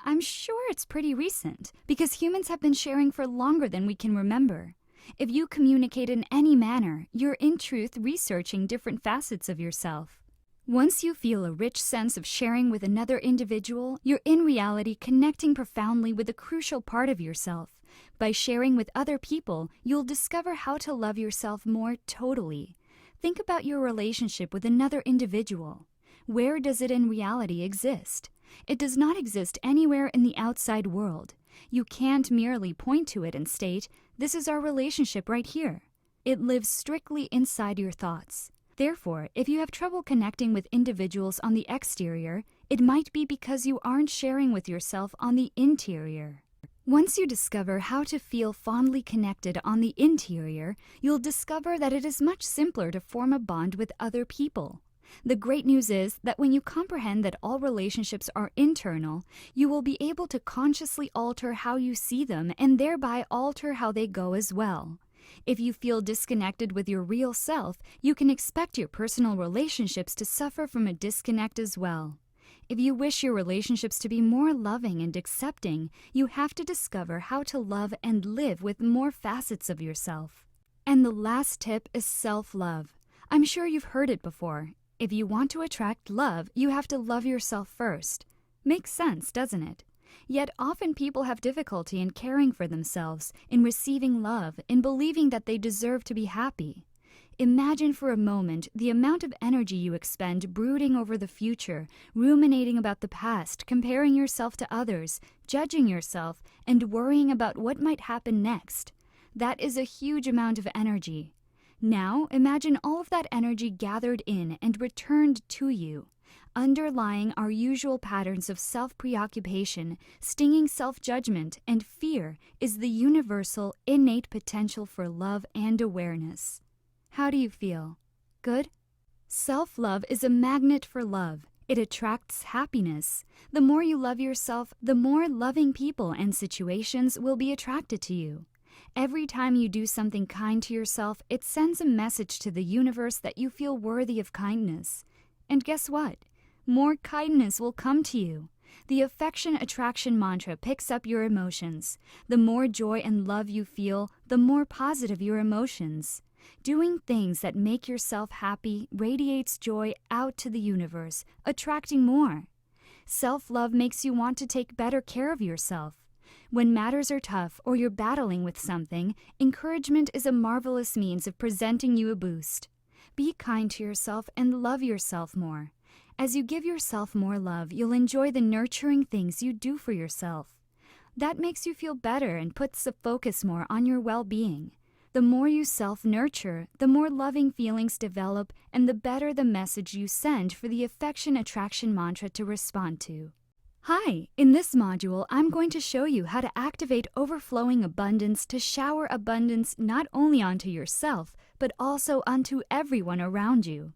I'm sure it's pretty recent, because humans have been sharing for longer than we can remember. If you communicate in any manner, you're in truth researching different facets of yourself. Once you feel a rich sense of sharing with another individual, you're in reality connecting profoundly with a crucial part of yourself. By sharing with other people, you'll discover how to love yourself more totally. Think about your relationship with another individual. Where does it in reality exist? It does not exist anywhere in the outside world. You can't merely point to it and state, "This is our relationship right here." It lives strictly inside your thoughts. Therefore, if you have trouble connecting with individuals on the exterior, it might be because you aren't sharing with yourself on the interior. Once you discover how to feel fondly connected on the interior, you'll discover that it is much simpler to form a bond with other people. The great news is that when you comprehend that all relationships are internal, you will be able to consciously alter how you see them and thereby alter how they go as well. If you feel disconnected with your real self, you can expect your personal relationships to suffer from a disconnect as well. If you wish your relationships to be more loving and accepting, you have to discover how to love and live with more facets of yourself. And the last tip is self-love. I'm sure you've heard it before. If you want to attract love, you have to love yourself first. Makes sense, doesn't it? Yet often people have difficulty in caring for themselves, in receiving love, in believing that they deserve to be happy. Imagine for a moment the amount of energy you expend brooding over the future, ruminating about the past, comparing yourself to others, judging yourself, and worrying about what might happen next. That is a huge amount of energy. Now imagine all of that energy gathered in and returned to you. Underlying our usual patterns of self-preoccupation, stinging self-judgment, and fear is the universal, innate potential for love and awareness. How do you feel? Good? Self-love is a magnet for love. It attracts happiness. The more you love yourself, the more loving people and situations will be attracted to you. Every time you do something kind to yourself, it sends a message to the universe that you feel worthy of kindness. And guess what? More kindness will come to you. The affection attraction mantra picks up your emotions. The more joy and love you feel, the more positive your emotions. Doing things that make yourself happy radiates joy out to the universe, attracting more. Self-love makes you want to take better care of yourself. When matters are tough or you're battling with something, encouragement is a marvelous means of presenting you a boost. Be kind to yourself and love yourself more. As you give yourself more love, you'll enjoy the nurturing things you do for yourself. That makes you feel better and puts the focus more on your well-being. The more you self-nurture, the more loving feelings develop and the better the message you send for the affection attraction mantra to respond to. Hi! In this module, I'm going to show you how to activate overflowing abundance to shower abundance not only onto yourself, but also onto everyone around you.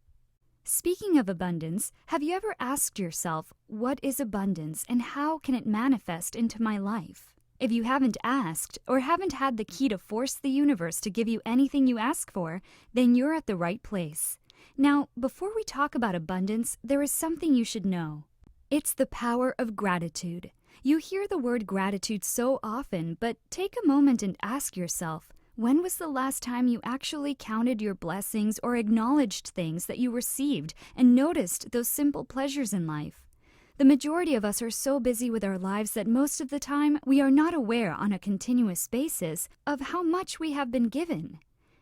Speaking of abundance, have you ever asked yourself, what is abundance and how can it manifest into my life? If you haven't asked or haven't had the key to force the universe to give you anything you ask for, then you're at the right place. Now, before we talk about abundance, there is something you should know. It's the power of gratitude. You hear the word gratitude so often, but take a moment and ask yourself, when was the last time you actually counted your blessings or acknowledged things that you received and noticed those simple pleasures in life? The majority of us are so busy with our lives that most of the time we are not aware on a continuous basis of how much we have been given.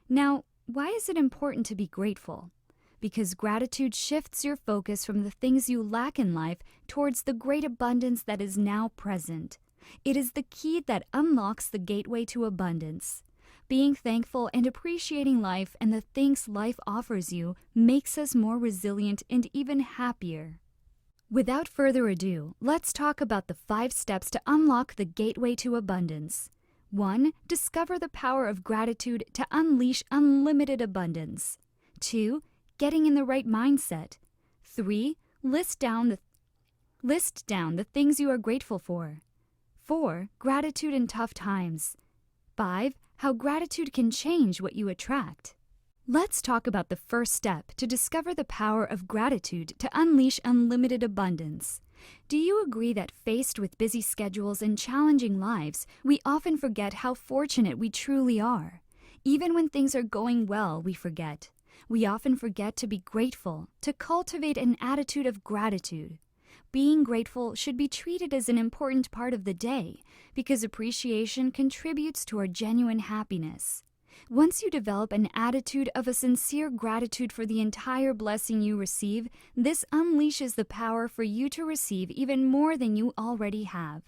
Now, why is it important to be grateful? Because gratitude shifts your focus from the things you lack in life towards the great abundance that is now present. It is the key that unlocks the gateway to abundance. Being thankful and appreciating life and the things life offers you makes us more resilient and even happier. Without further ado, let's talk about the 5 steps to unlock the gateway to abundance. 1. Discover the power of gratitude to unleash unlimited abundance. 2. Getting in the right mindset. 3. List down the things you are grateful for. 4. Gratitude in tough times. 5. How gratitude can change what you attract. Let's talk about the first step to discover the power of gratitude to unleash unlimited abundance. Do you agree that faced with busy schedules and challenging lives, we often forget how fortunate we truly are? Even when things are going well, we forget. We often forget to be grateful, to cultivate an attitude of gratitude. Being grateful should be treated as an important part of the day because appreciation contributes to our genuine happiness. Once you develop an attitude of a sincere gratitude for the entire blessing you receive, this unleashes the power for you to receive even more than you already have.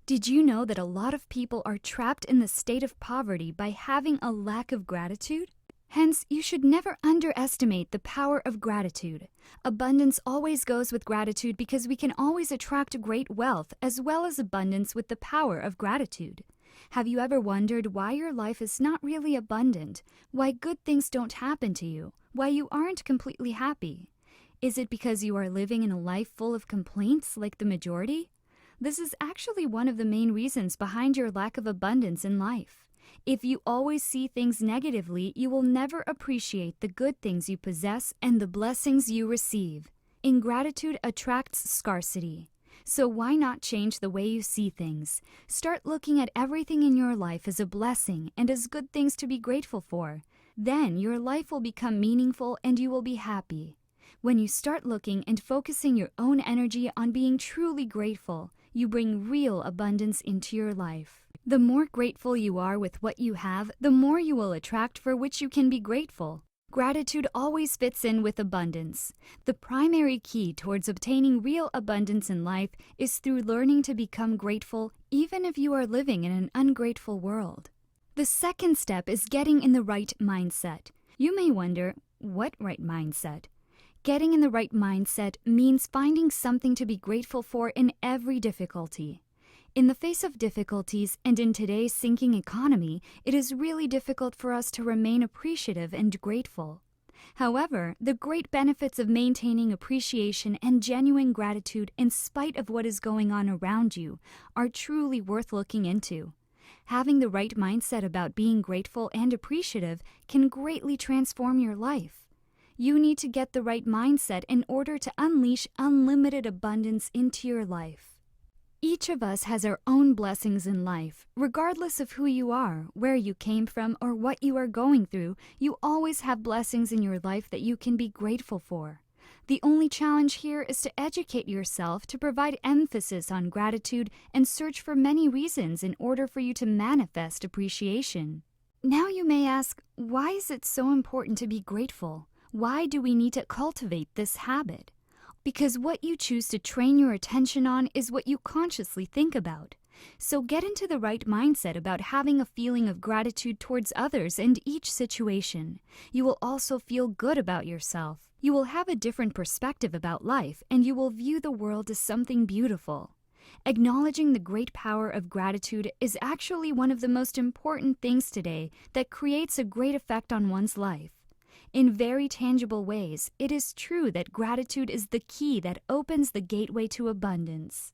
Did you know that a lot of people are trapped in the state of poverty by having a lack of gratitude? Hence, you should never underestimate the power of gratitude. Abundance always goes with gratitude because we can always attract great wealth as well as abundance with the power of gratitude. Have you ever wondered why your life is not really abundant? Why good things don't happen to you? Why you aren't completely happy? Is it because you are living in a life full of complaints like the majority? This is actually one of the main reasons behind your lack of abundance in life. If you always see things negatively, you will never appreciate the good things you possess and the blessings you receive. Ingratitude attracts scarcity. So why not change the way you see things? Start looking at everything in your life as a blessing and as good things to be grateful for. Then your life will become meaningful and you will be happy. When you start looking and focusing your own energy on being truly grateful, you bring real abundance into your life. The more grateful you are with what you have, the more you will attract for which you can be grateful. Gratitude always fits in with abundance. The primary key towards obtaining real abundance in life is through learning to become grateful even if you are living in an ungrateful world. The second step is getting in the right mindset. You may wonder, what right mindset? Getting in the right mindset means finding something to be grateful for in every difficulty. In the face of difficulties and in today's sinking economy, it is really difficult for us to remain appreciative and grateful. However, the great benefits of maintaining appreciation and genuine gratitude in spite of what is going on around you are truly worth looking into. Having the right mindset about being grateful and appreciative can greatly transform your life. You need to get the right mindset in order to unleash unlimited abundance into your life. Each of us has our own blessings in life. Regardless of who you are, where you came from, or what you are going through, you always have blessings in your life that you can be grateful for. The only challenge here is to educate yourself to provide emphasis on gratitude and search for many reasons in order for you to manifest appreciation. Now you may ask, why is it so important to be grateful? Why do we need to cultivate this habit? Because what you choose to train your attention on is what you consciously think about. So get into the right mindset about having a feeling of gratitude towards others and each situation. You will also feel good about yourself. You will have a different perspective about life, and you will view the world as something beautiful. Acknowledging the great power of gratitude is actually one of the most important things today that creates a great effect on one's life. In very tangible ways, it is true that gratitude is the key that opens the gateway to abundance.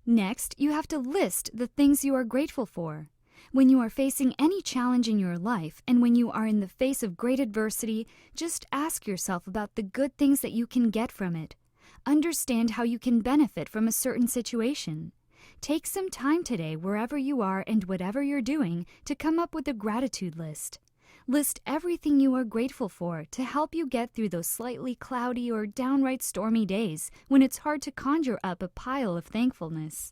Next, you have to list the things you are grateful for. When you are facing any challenge in your life and when you are in the face of great adversity, just ask yourself about the good things that you can get from it. Understand how you can benefit from a certain situation. Take some time today, wherever you are and whatever you're doing, to come up with a gratitude list. List everything you are grateful for to help you get through those slightly cloudy or downright stormy days when it's hard to conjure up a pile of thankfulness.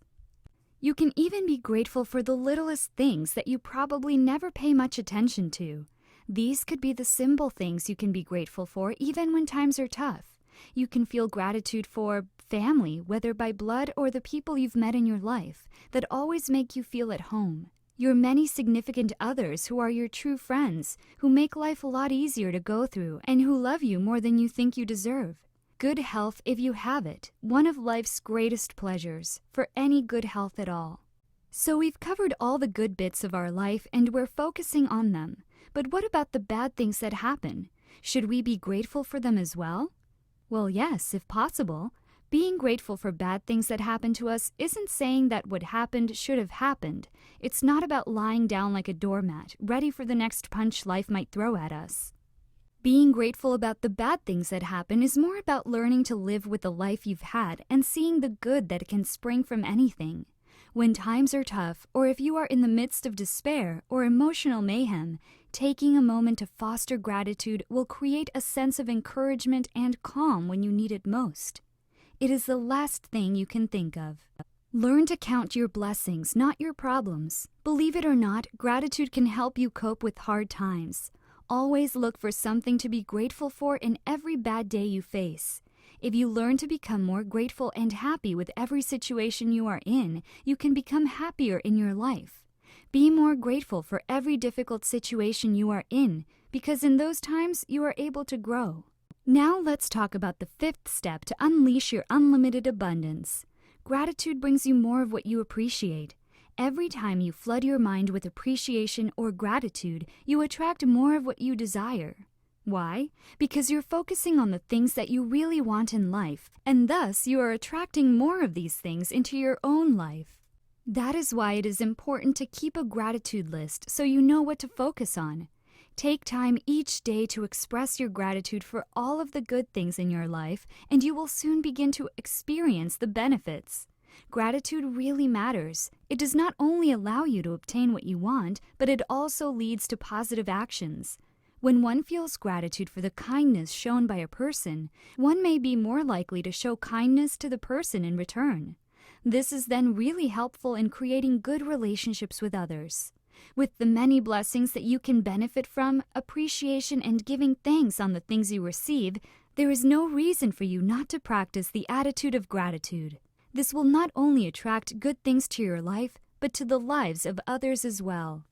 You can even be grateful for the littlest things that you probably never pay much attention to. These could be the simple things you can be grateful for even when times are tough. You can feel gratitude for family, whether by blood or the people you've met in your life, that always make you feel at home. Your many significant others who are your true friends, who make life a lot easier to go through and who love you more than you think you deserve. Good health, if you have it, one of life's greatest pleasures, for any good health at all. So we've covered all the good bits of our life and we're focusing on them. But what about the bad things that happen? Should we be grateful for them as well? Well, yes, if possible. Being grateful for bad things that happen to us isn't saying that what happened should have happened. It's not about lying down like a doormat, ready for the next punch life might throw at us. Being grateful about the bad things that happen is more about learning to live with the life you've had and seeing the good that can spring from anything. When times are tough, or if you are in the midst of despair or emotional mayhem, taking a moment to foster gratitude will create a sense of encouragement and calm when you need it most. It is the last thing you can think of. Learn to count your blessings, not your problems. Believe it or not, gratitude can help you cope with hard times. Always look for something to be grateful for in every bad day you face. If you learn to become more grateful and happy with every situation you are in, you can become happier in your life. Be more grateful for every difficult situation you are in, because in those times you are able to grow. Now let's talk about the fifth step to unleash your unlimited abundance. Gratitude brings you more of what you appreciate. Every time you flood your mind with appreciation or gratitude, you attract more of what you desire. Why? Because you're focusing on the things that you really want in life, and thus you are attracting more of these things into your own life. That is why it is important to keep a gratitude list so you know what to focus on. Take time each day to express your gratitude for all of the good things in your life, and you will soon begin to experience the benefits. Gratitude really matters. It does not only allow you to obtain what you want, but it also leads to positive actions. When one feels gratitude for the kindness shown by a person, one may be more likely to show kindness to the person in return. This is then really helpful in creating good relationships with others. With the many blessings that you can benefit from, appreciation and giving thanks on the things you receive, there is no reason for you not to practice the attitude of gratitude. This will not only attract good things to your life, but to the lives of others as well.